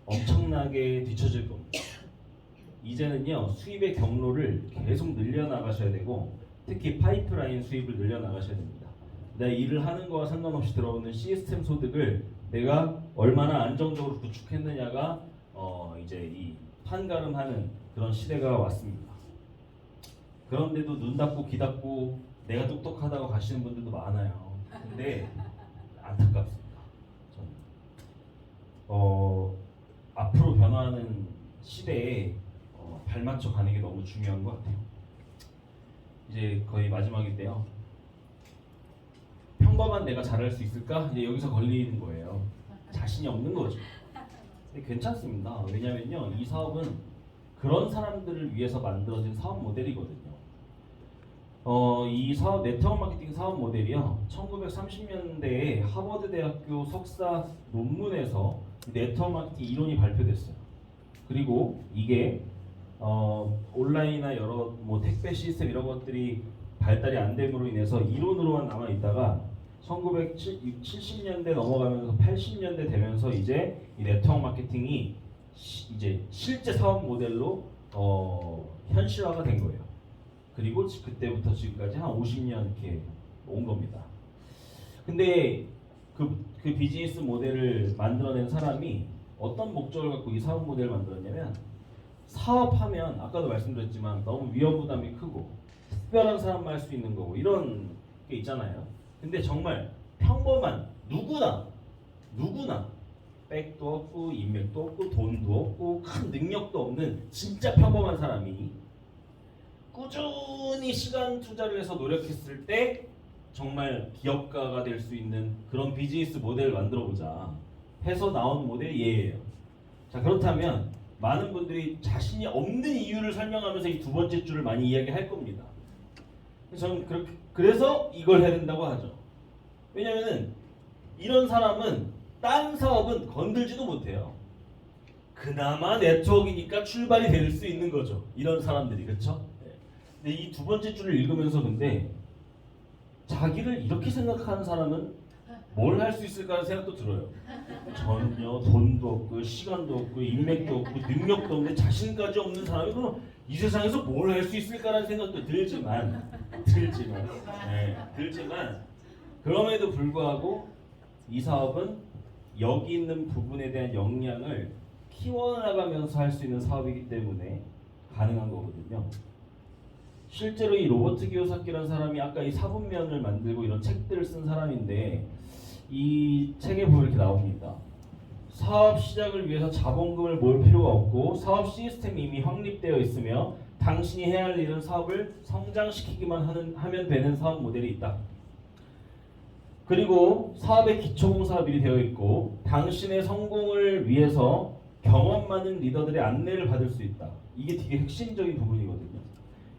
엄청나게 뒤처질 겁니다. 이제는요, 수입의 경로를 계속 늘려나가셔야 되고, 특히 파이프라인 수입을 늘려나가셔야 됩니다. 내가 일을 하는 거와 상관없이 들어오는 시스템 소득을 내가 얼마나 안정적으로 구축했느냐가 이제 이 판가름하는 그런 시대가 왔습니다. 그런데도 눈 닫고 귀 닫고 내가 똑똑하다고 가시는 분들도 많아요. 근데 안타깝습니다. 저는. 앞으로 변화하는 시대에 발맞춰 가는 게 너무 중요한 것 같아요. 이제 거의 마지막인데요. 평범한 내가 잘할 수 있을까? 이제 여기서 걸리는 거예요. 자신이 없는 거죠. 근데 괜찮습니다. 왜냐면요, 이 사업은 그런 사람들을 위해서 만들어진 사업 모델이거든요. 이 사업, 네트워크 마케팅 사업 모델이요, 1930년대에 하버드 대학교 석사 논문에서 네트워크 마케팅 이론이 발표됐어요. 그리고 이게 온라인이나 여러 택배 시스템 이런 것들이 발달이 안 됨으로 인해서 이론으로만 남아 있다가 1970년대 넘어가면서 80년대 되면서 이제 이 네트워크 마케팅이 이제 실제 사업 모델로 현실화가 된 거예요. 그리고 그때부터 지금까지 한 50년 이렇게 온 겁니다. 근데 그 비즈니스 모델을 만들어낸 사람이 어떤 목적을 갖고 이 사업 모델을 만들었냐면, 사업하면 아까도 말씀드렸지만 너무 위험 부담이 크고 특별한 사람만 할 수 있는 거고 이런 게 있잖아요. 근데 정말 평범한 누구나 백도 없고 인맥도 없고 돈도 없고 큰 능력도 없는 진짜 평범한 사람이 꾸준히 시간 투자를 해서 노력했을 때 정말 기업가가 될 수 있는 그런 비즈니스 모델을 만들어보자 해서 나온 모델이 얘예요. 자, 그렇다면 많은 분들이 자신이 없는 이유를 설명하면서 이 두 번째 줄을 많이 이야기할 겁니다. 저는 그래서 이걸 해야 된다고 하죠. 왜냐면은 이런 사람은 딴 사업은 건들지도 못해요. 그나마 네트워크이니까 출발이 될 수 있는 거죠. 이런 사람들이, 그렇죠? 근데 이 두 번째 줄을 읽으면서 근데 자기를 이렇게 생각하는 사람은 뭘 할 수 있을까라는 생각도 들어요. 전혀 돈도 없고 시간도 없고 인맥도 없고 능력도 없는데 자신까지 없는 사람이 그럼 이 세상에서 뭘 할 수 있을까라는 생각도 들지만 그럼에도 불구하고 이 사업은 여기 있는 부분에 대한 역량을 키워나가면서 할 수 있는 사업이기 때문에 가능한 거거든요. 실제로 이 로버트 기요사키라는 사람이 아까 이 사분면을 만들고 이런 책들을 쓴 사람인데, 이 책에 보면 이렇게 나옵니다. 사업 시작을 위해서 자본금을 모을 필요가 없고 사업 시스템이 이미 확립되어 있으며 당신이 해야 할 일은 사업을 성장시키기만 하면 되는 사업 모델이 있다. 그리고 사업의 기초공사가 미리 되어 있고 당신의 성공을 위해서 경험 많은 리더들의 안내를 받을 수 있다. 이게 되게 핵심적인 부분이거든요.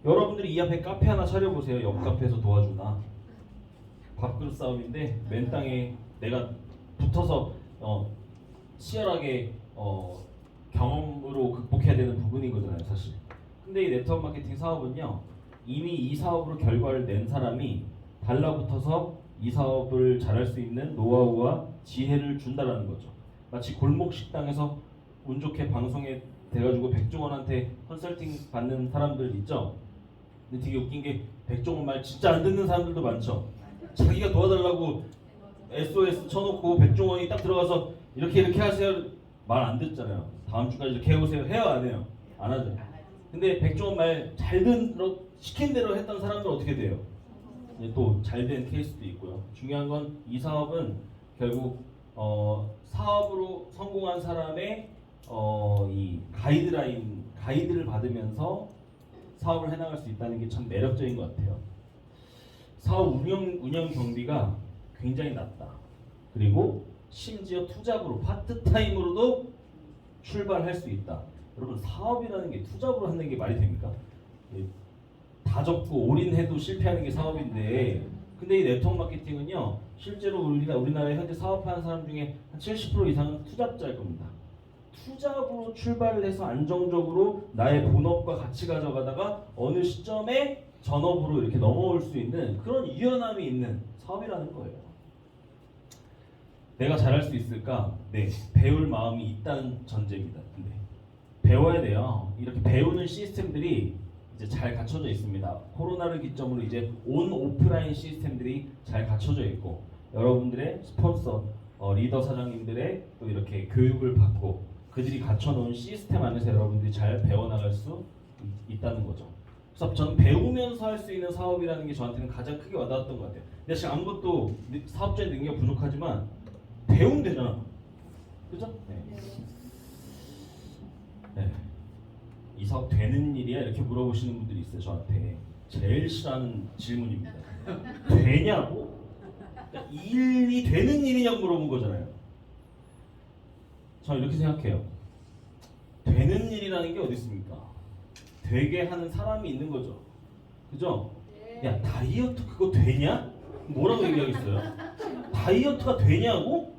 여러분들이 이 앞에 카페 하나 차려보세요. 옆 카페에서 도와주나. 밥그릇 싸움인데 맨 땅에 내가 붙어서 치열하게 경험으로 극복해야 되는 부분이거든요, 사실. 근데 이 네트워크 마케팅 사업은요, 이미 이 사업으로 결과를 낸 사람이 달라붙어서 이 사업을 잘할 수 있는 노하우와 지혜를 준다라는 거죠. 마치 골목 식당에서 운 좋게 방송에 돼가지고 백종원한테 컨설팅 받는 사람들 있죠. 근데 되게 웃긴 게 백종원 말 진짜 안 듣는 사람들도 많죠. 자기가 도와달라고 SOS 쳐놓고 백종원이 딱 들어가서 이렇게 하세요 말 안 듣잖아요. 다음 주까지 이렇게 해오세요. 해요 안 해요? 안 하죠. 근데 백종원 말 잘 시킨 대로 했던 사람들은 어떻게 돼요? 또 잘 된 케이스도 있고요. 중요한 건 이 사업은 결국 사업으로 성공한 사람의 이 가이드를 받으면서 사업을 해나갈 수 있다는 게 참 매력적인 것 같아요. 사업 운영 경비가 굉장히 낮다. 그리고 심지어 투잡으로 파트타임으로도 출발할 수 있다. 여러분, 사업이라는 게 투잡으로 하는 게 말이 됩니까? 다 접고 올인해도 실패하는 게 사업인데, 근데 이 네트워크 마케팅은요, 실제로 우리나라에 현재 사업하는 사람 중에 한 70% 이상은 투잡자일 겁니다. 투잡으로 출발을 해서 안정적으로 나의 본업과 같이 가져가다가 어느 시점에 전업으로 이렇게 넘어올 수 있는 그런 유연함이 있는 사업이라는 거예요. 내가 잘할 수 있을까? 네, 배울 마음이 있다는 전제입니다. 근데 배워야 돼요. 이렇게 배우는 시스템들이 이제 잘 갖춰져 있습니다. 코로나를 기점으로 이제 온 오프라인 시스템들이 잘 갖춰져 있고 여러분들의 스폰서, 리더 사장님들의 또 이렇게 교육을 받고 그들이 갖춰놓은 시스템 안에서 여러분들이 잘 배워나갈 수 있다는 거죠. 그래서 저는 배우면서 할 수 있는 사업이라는 게 저한테는 가장 크게 와닿았던 것 같아요. 내가 지금 아무것도 사업자의 능력 부족하지만 배우면 되잖아. 그죠? 네. 네. 이 사업 되는 일이야? 이렇게 물어보시는 분들이 있어요. 저한테 제일 싫어하는 질문입니다. 되냐고? 그러니까 이 일이 되는 일이냐고 물어본 거잖아요. 저는 이렇게 생각해요. 되는 일이라는 게 어디 있습니까? 되게 하는 사람이 있는 거죠. 그죠? 야, 다이어트 그거 되냐? 뭐라고 얘기하겠어요? 다이어트가 되냐고?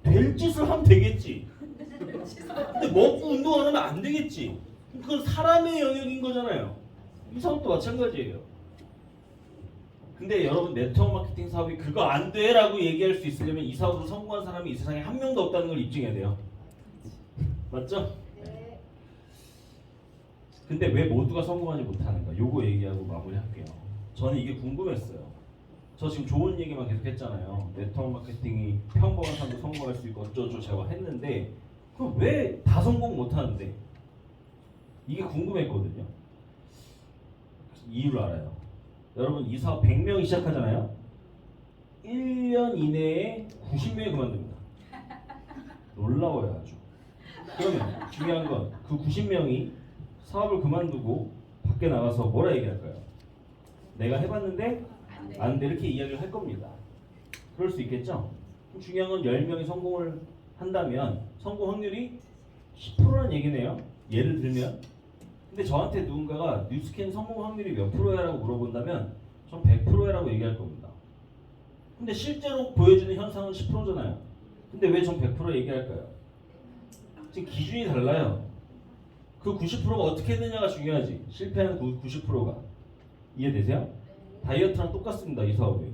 될 짓을 하면 되겠지. 근데 먹고 운동 안 하면 안 되겠지. 그건 사람의 영역인 거잖아요. 이 사업도 마찬가지예요. 근데 여러분 네트워크 마케팅 사업이 그거 안 돼라고 얘기할 수 있으려면 이 사업으로 성공한 사람이 이 세상에 한 명도 없다는 걸 입증해야 돼요. 맞죠? 네. 근데 왜 모두가 성공하지 못하는가? 요거 얘기하고 마무리할게요. 저는 이게 궁금했어요. 저 지금 좋은 얘기만 계속 했잖아요. 네트워크 마케팅이 평범한 사람도 성공할 수 있고 어쩌고 제가 했는데 그럼 왜 다 성공 못하는데? 이게 궁금했거든요. 이유를 알아요. 여러분 이 사업 100명이 시작하잖아요. 1년 이내에 90명이 그만둡니다. 놀라워요 아주. 그러면 중요한 건 그 90명이 사업을 그만두고 밖에 나가서 뭐라 얘기할까요? 내가 해봤는데 안 돼 이렇게 이야기를 할 겁니다. 그럴 수 있겠죠? 중요한 건 10명이 성공을 한다면 성공 확률이 10%라는 얘기네요. 예를 들면 근데 저한테 누군가가 뉴스캔 성공 확률이 몇 프로야 라고 물어본다면 전 100%라고 얘기할 겁니다. 근데 실제로 보여주는 현상은 10%잖아요. 근데 왜 전 100% 얘기할까요? 지금 기준이 달라요. 그 90%가 어떻게 했느냐가 중요하지. 실패한 90%가. 이해되세요? 다이어트랑 똑같습니다. 이 사업이.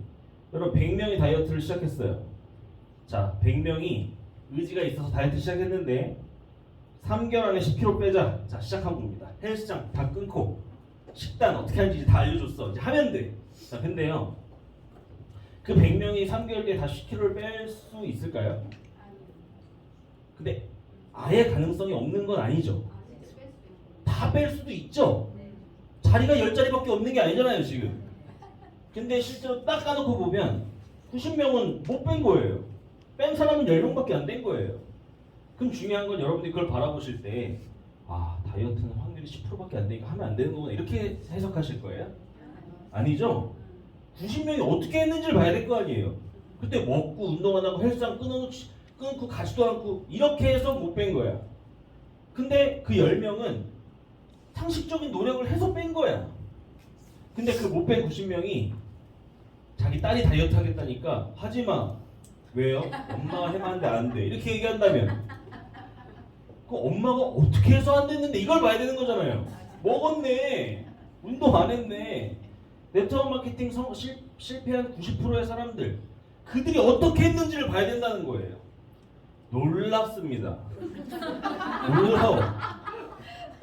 여러분 100명이 다이어트를 시작했어요. 자 100명이 의지가 있어서 다이어트 시작했는데 3개월 안에 10kg 빼자. 자 시작한 겁니다. 헬스장 다 끊고 식단 어떻게 하는지 다 알려줬어. 이제 하면 돼. 자 근데요. 그 100명이 3개월 뒤에 다 10kg를 뺄 수 있을까요? 근데 아예 가능성이 없는 건 아니죠. 다 뺄 수도 있죠. 자리가 10자리밖에 없는 게 아니잖아요 지금. 근데 실제로 딱 까놓고 보면 90명은 못 뺀 거예요. 뺀 사람은 10명밖에 안 된 거예요. 그럼 중요한 건 여러분들이 그걸 바라보실 때 아 다이어트는 확률이 10%밖에 안 되니까 하면 안 되는 거구나 이렇게 해석하실 거예요? 아니죠. 90명이 어떻게 했는지를 봐야 될 거 아니에요. 그때 먹고 운동 안 하고 헬스장 끊고 가지도 않고 이렇게 해서 못 뺀 거야. 근데 그 10명은 상식적인 노력을 해서 뺀 거야. 근데 그 못 뺀 90명이 자기 딸이 다이어트 하겠다니까 하지마. 왜요? 엄마가 해봤는데 안 돼. 이렇게 얘기한다면 그 엄마가 어떻게 해서 안 됐는데 이걸 봐야 되는 거잖아요. 먹었네. 운동 안 했네. 네트워크 마케팅 실패한 90%의 사람들 그들이 어떻게 했는지를 봐야 된다는 거예요. 놀랍습니다. 놀라워.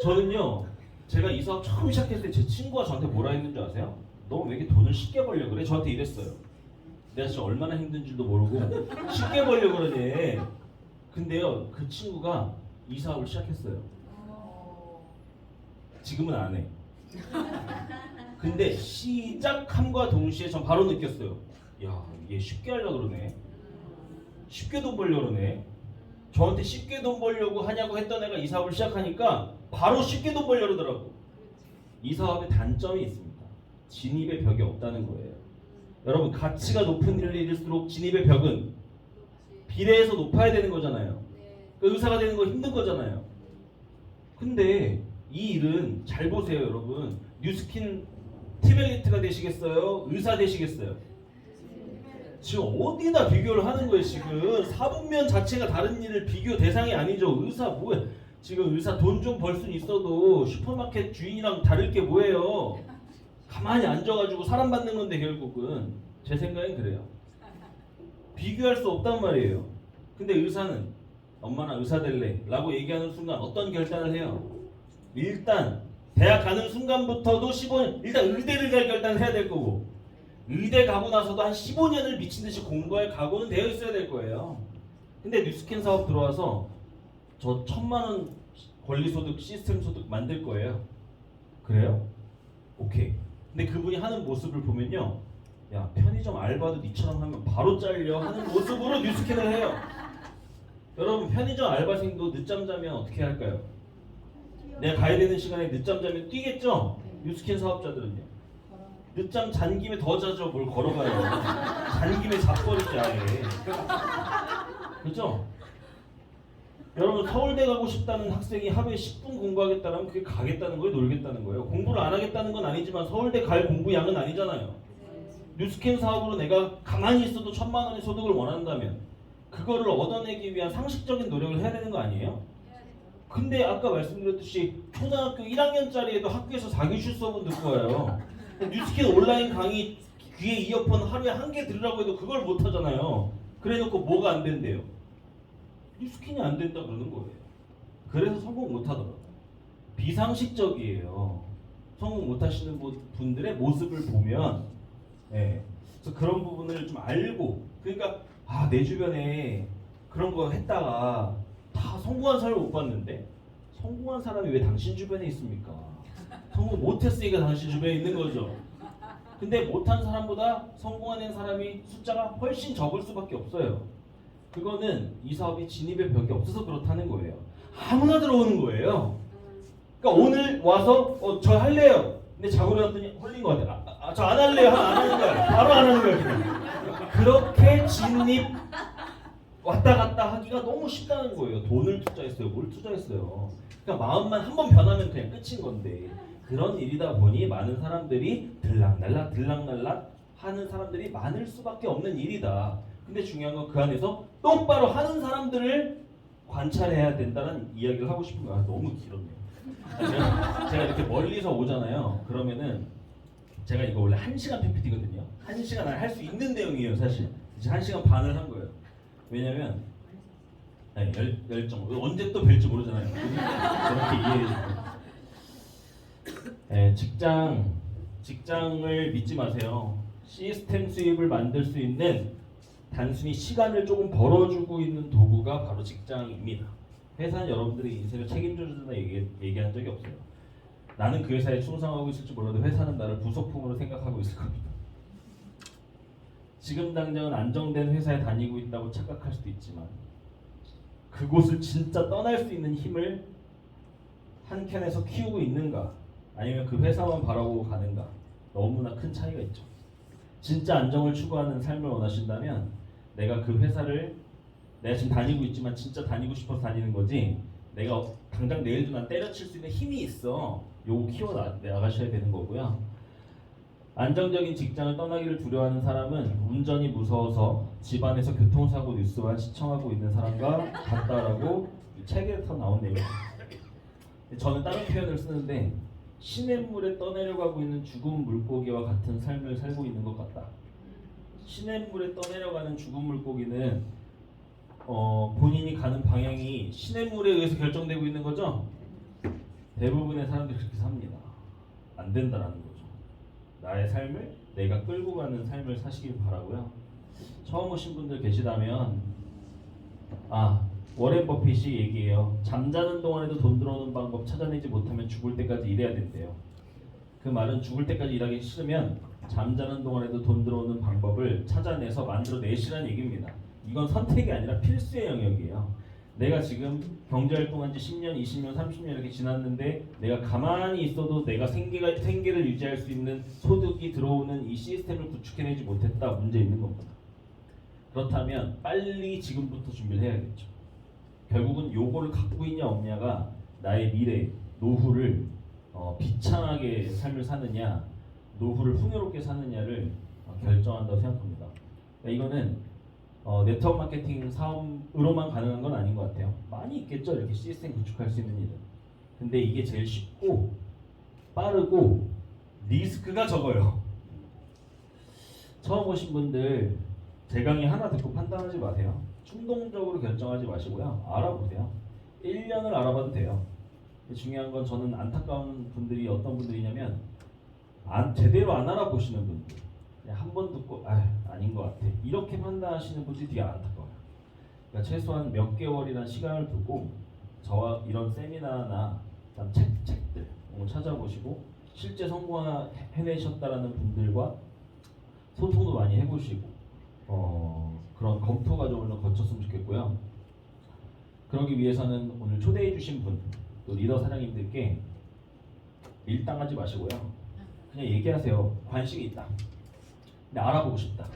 저는요 제가 이 사업 처음 시작했을 때 제 친구가 저한테 뭐라 했는지 아세요? 너 왜 이렇게 돈을 쉽게 벌려 그래? 저한테 이랬어요. 내가 진짜 얼마나 힘든 줄도 모르고 쉽게 벌려 그러네. 근데요 그 친구가 이 사업을 시작했어요. 지금은 안 해. 근데 시작함과 동시에 전 바로 느꼈어요. 야, 얘 쉽게 하려고 그러네. 쉽게 돈 벌려고 그러네. 저한테 쉽게 돈 벌려고 하냐고 했던 애가 이 사업을 시작하니까 바로 쉽게 돈 벌려고 그러더라고. 이 사업의 단점이 있습니다. 진입의 벽이 없다는 거예요. 여러분 가치가 높은 일을 잃을수록 진입의 벽은 비례해서 높아야 되는 거잖아요. 그 의사가 되는 거 힘든 거잖아요. 근데 이 일은 잘 보세요 여러분. 뉴스킨 팀 엘리트가 되시겠어요? 의사 되시겠어요? 지금 어디다 비교를 하는 거예요 지금. 사분면 자체가 다른 일을 비교 대상이 아니죠. 의사 뭐야. 지금 의사 돈 좀 벌 수는 있어도 슈퍼마켓 주인이랑 다를 게 뭐예요. 가만히 앉아가지고 사람 받는 건데 결국은 제 생각엔 그래요. 비교할 수 없단 말이에요. 근데 의사는 엄마 나 의사 될래 라고 얘기하는 순간 어떤 결단을 해요? 일단 대학 가는 순간부터도 15년 일단 의대를 갈 결단을 해야 될 거고 의대 가고 나서도 한 15년을 미친듯이 공부할 각오는 되어 있어야 될 거예요. 근데 뉴스캔 사업 들어와서 저 1,000만 원 권리소득 시스템 소득 만들 거예요. 그래요? 오케이. 근데 그분이 하는 모습을 보면요, 야 편의점 알바도 니처럼 하면 바로 잘려 하는 모습으로 뉴스캔을 해요. 여러분 편의점 알바생도 늦잠 자면 어떻게 할까요? 내가 가야 되는 시간에 늦잠 자면 뛰겠죠? 뉴스캔 사업자들은요. 늦잠 잔 김에 더 자죠. 뭘 걸어가요. 잔 김에 자버리지 아예. 그죠? 여러분 서울대 가고 싶다는 학생이 하루에 10분 공부하겠다면 그게 가겠다는 거예요? 놀겠다는 거예요? 공부를 안 하겠다는 건 아니지만 서울대 갈 공부 양은 아니잖아요. 뉴스캔 사업으로 내가 가만히 있어도 1,000만 원의 소득을 원한다면 그거를 얻어내기 위한 상식적인 노력을 해야 되는 거 아니에요? 근데 아까 말씀드렸듯이 초등학교 1학년짜리에도 학교에서 사교실 수업은 듣고 와요. 뉴스캔 온라인 강의 귀에 이어폰 하루에 1개 들으라고 해도 그걸 못 하잖아요. 그래놓고 뭐가 안 된대요? 뉴스캔이 안 된다 그러는 거예요. 그래서 성공 못 하더라고요. 비상식적이에요. 성공 못 하시는 분들의 모습을 보면 그래서 그런 부분을 좀 알고 그러니까 내 주변에 그런 거 했다가 다 성공한 사람을 못 봤는데 성공한 사람이 왜 당신 주변에 있습니까? 성공 못했으니까 당신 주변에 있는 거죠. 근데 못한 사람보다 성공한 사람이 숫자가 훨씬 적을 수밖에 없어요. 그거는 이 사업이 진입의 벽이 없어서 그렇다는 거예요. 아무나 들어오는 거예요. 그러니까 오늘 와서 저 할래요. 근데 자고 일어났더니 홀린 것 같아요. 저 안 할래요. 안 하는 거야. 바로 안 하는 거야. 그냥. 그렇게 진입 왔다 갔다 하기가 너무 쉽다는 거예요. 돈을 투자했어요. 뭘 투자했어요. 그러니까 마음만 한번 변하면 그냥 끝인 건데 그런 일이다 보니 많은 사람들이 들락날락 하는 사람들이 많을 수밖에 없는 일이다. 근데 중요한 건 그 안에서 똑바로 하는 사람들을 관찰해야 된다는 이야기를 하고 싶은 거야. 너무 길었네요. 제가 이렇게 멀리서 오잖아요. 그러면은 제가 이거 원래 1시간 PPT거든요. 1시간 안에 할 수 있는 내용이에요. 사실 이제 1시간 반을 한 거예요. 왜냐면 열정 언제 또 뵐지 모르잖아요. 그렇게 이해해주세요. 직장을 믿지 마세요. 시스템 수입을 만들 수 있는 단순히 시간을 조금 벌어주고 있는 도구가 바로 직장입니다. 회사는 여러분들의 인생을 책임져준다 얘기한 적이 없어요. 나는 그 회사에 충성하고 있을지 몰라도 회사는 나를 부속품으로 생각하고 있을 겁니다. 지금 당장은 안정된 회사에 다니고 있다고 착각할 수도 있지만 그곳을 진짜 떠날 수 있는 힘을 한 켠에서 키우고 있는가 아니면 그 회사만 바라보고 가는가 너무나 큰 차이가 있죠. 진짜 안정을 추구하는 삶을 원하신다면 내가 그 회사를 내가 지금 다니고 있지만 진짜 다니고 싶어서 다니는 거지 내가 당장 내일도 난 때려칠 수 있는 힘이 있어. 요거 키워나가셔야 되는 거고요. 안정적인 직장을 떠나기를 두려워하는 사람은 운전이 무서워서 집안에서 교통사고 뉴스만 시청하고 있는 사람과 같다라고 책에서 나온 내용입니다. 저는 다른 표현을 쓰는데 시냇물에 떠내려가고 있는 죽은 물고기와 같은 삶을 살고 있는 것 같다. 시냇물에 떠내려가는 죽은 물고기는 본인이 가는 방향이 시냇물에 의해서 결정되고 있는 거죠. 대부분의 사람들이 그렇게 삽니다. 안 된다라는 거죠. 나의 삶을 내가 끌고 가는 삶을 사시길 바라고요. 처음 오신 분들 계시다면 워렌 버핏이 얘기해요. 잠자는 동안에도 돈 들어오는 방법 찾아내지 못하면 죽을 때까지 일해야 된대요. 그 말은 죽을 때까지 일하기 싫으면 잠자는 동안에도 돈 들어오는 방법을 찾아내서 만들어내시라는 얘기입니다. 이건 선택이 아니라 필수의 영역이에요. 내가 지금 경제활동한 지 10년, 20년, 30년 이렇게 지났는데 내가 가만히 있어도 내가 생계를 유지할 수 있는 소득이 들어오는 이 시스템을 구축해내지 못했다. 문제 있는 겁니다. 그렇다면 빨리 지금부터 준비를 해야겠죠. 결국은 요거를 갖고 있냐 없냐가 나의 미래, 노후를 비참하게 삶을 사느냐 노후를 풍요롭게 사느냐를 결정한다고 생각합니다. 그러니까 이거는 네트워크 마케팅 사업으로만 가능한 건 아닌 것 같아요. 많이 있겠죠. 이렇게 시스템 구축할 수 있는 일은. 근데 이게 제일 쉽고 빠르고 리스크가 적어요. 처음 오신 분들 제 강의 하나 듣고 판단하지 마세요. 충동적으로 결정하지 마시고요. 알아보세요. 1년을 알아봐도 돼요. 중요한 건 저는 안타까운 분들이 어떤 분들이냐면 제대로 안 알아보시는 분들. 그냥 한 번 듣고 아닌 것 같아. 이렇게 판단하시는 분들이 되게 안타까워요. 그러니까 최소한 몇 개월이란 시간을 두고 저와 이런 세미나나 책들 찾아보시고 실제 성공해내셨다라는 분들과 소통도 많이 해보시고 그런 검토 과정을 좀 거쳤으면 좋겠고요. 그러기 위해서는 오늘 초대해주신 분, 또 리더 사장님들께 밀당하지 마시고요. 그냥 얘기하세요. 관심이 있다. 근데 알아보고 싶다.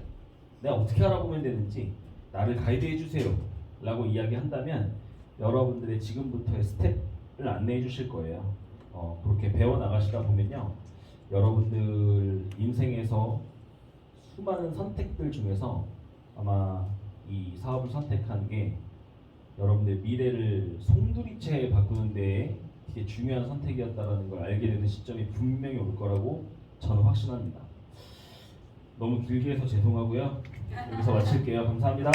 내가 어떻게 알아보면 되는지 나를 가이드해주세요. 라고 이야기한다면 여러분들의 지금부터의 스텝을 안내해 주실 거예요. 그렇게 배워나가시다 보면요. 여러분들 인생에서 수많은 선택들 중에서 아마 이 사업을 선택한 게 여러분들 미래를 송두리째 바꾸는 데에 되게 중요한 선택이었다는 걸 알게 되는 시점이 분명히 올 거라고 저는 확신합니다. 너무 길게 해서 죄송하고요. 여기서 마칠게요. 감사합니다.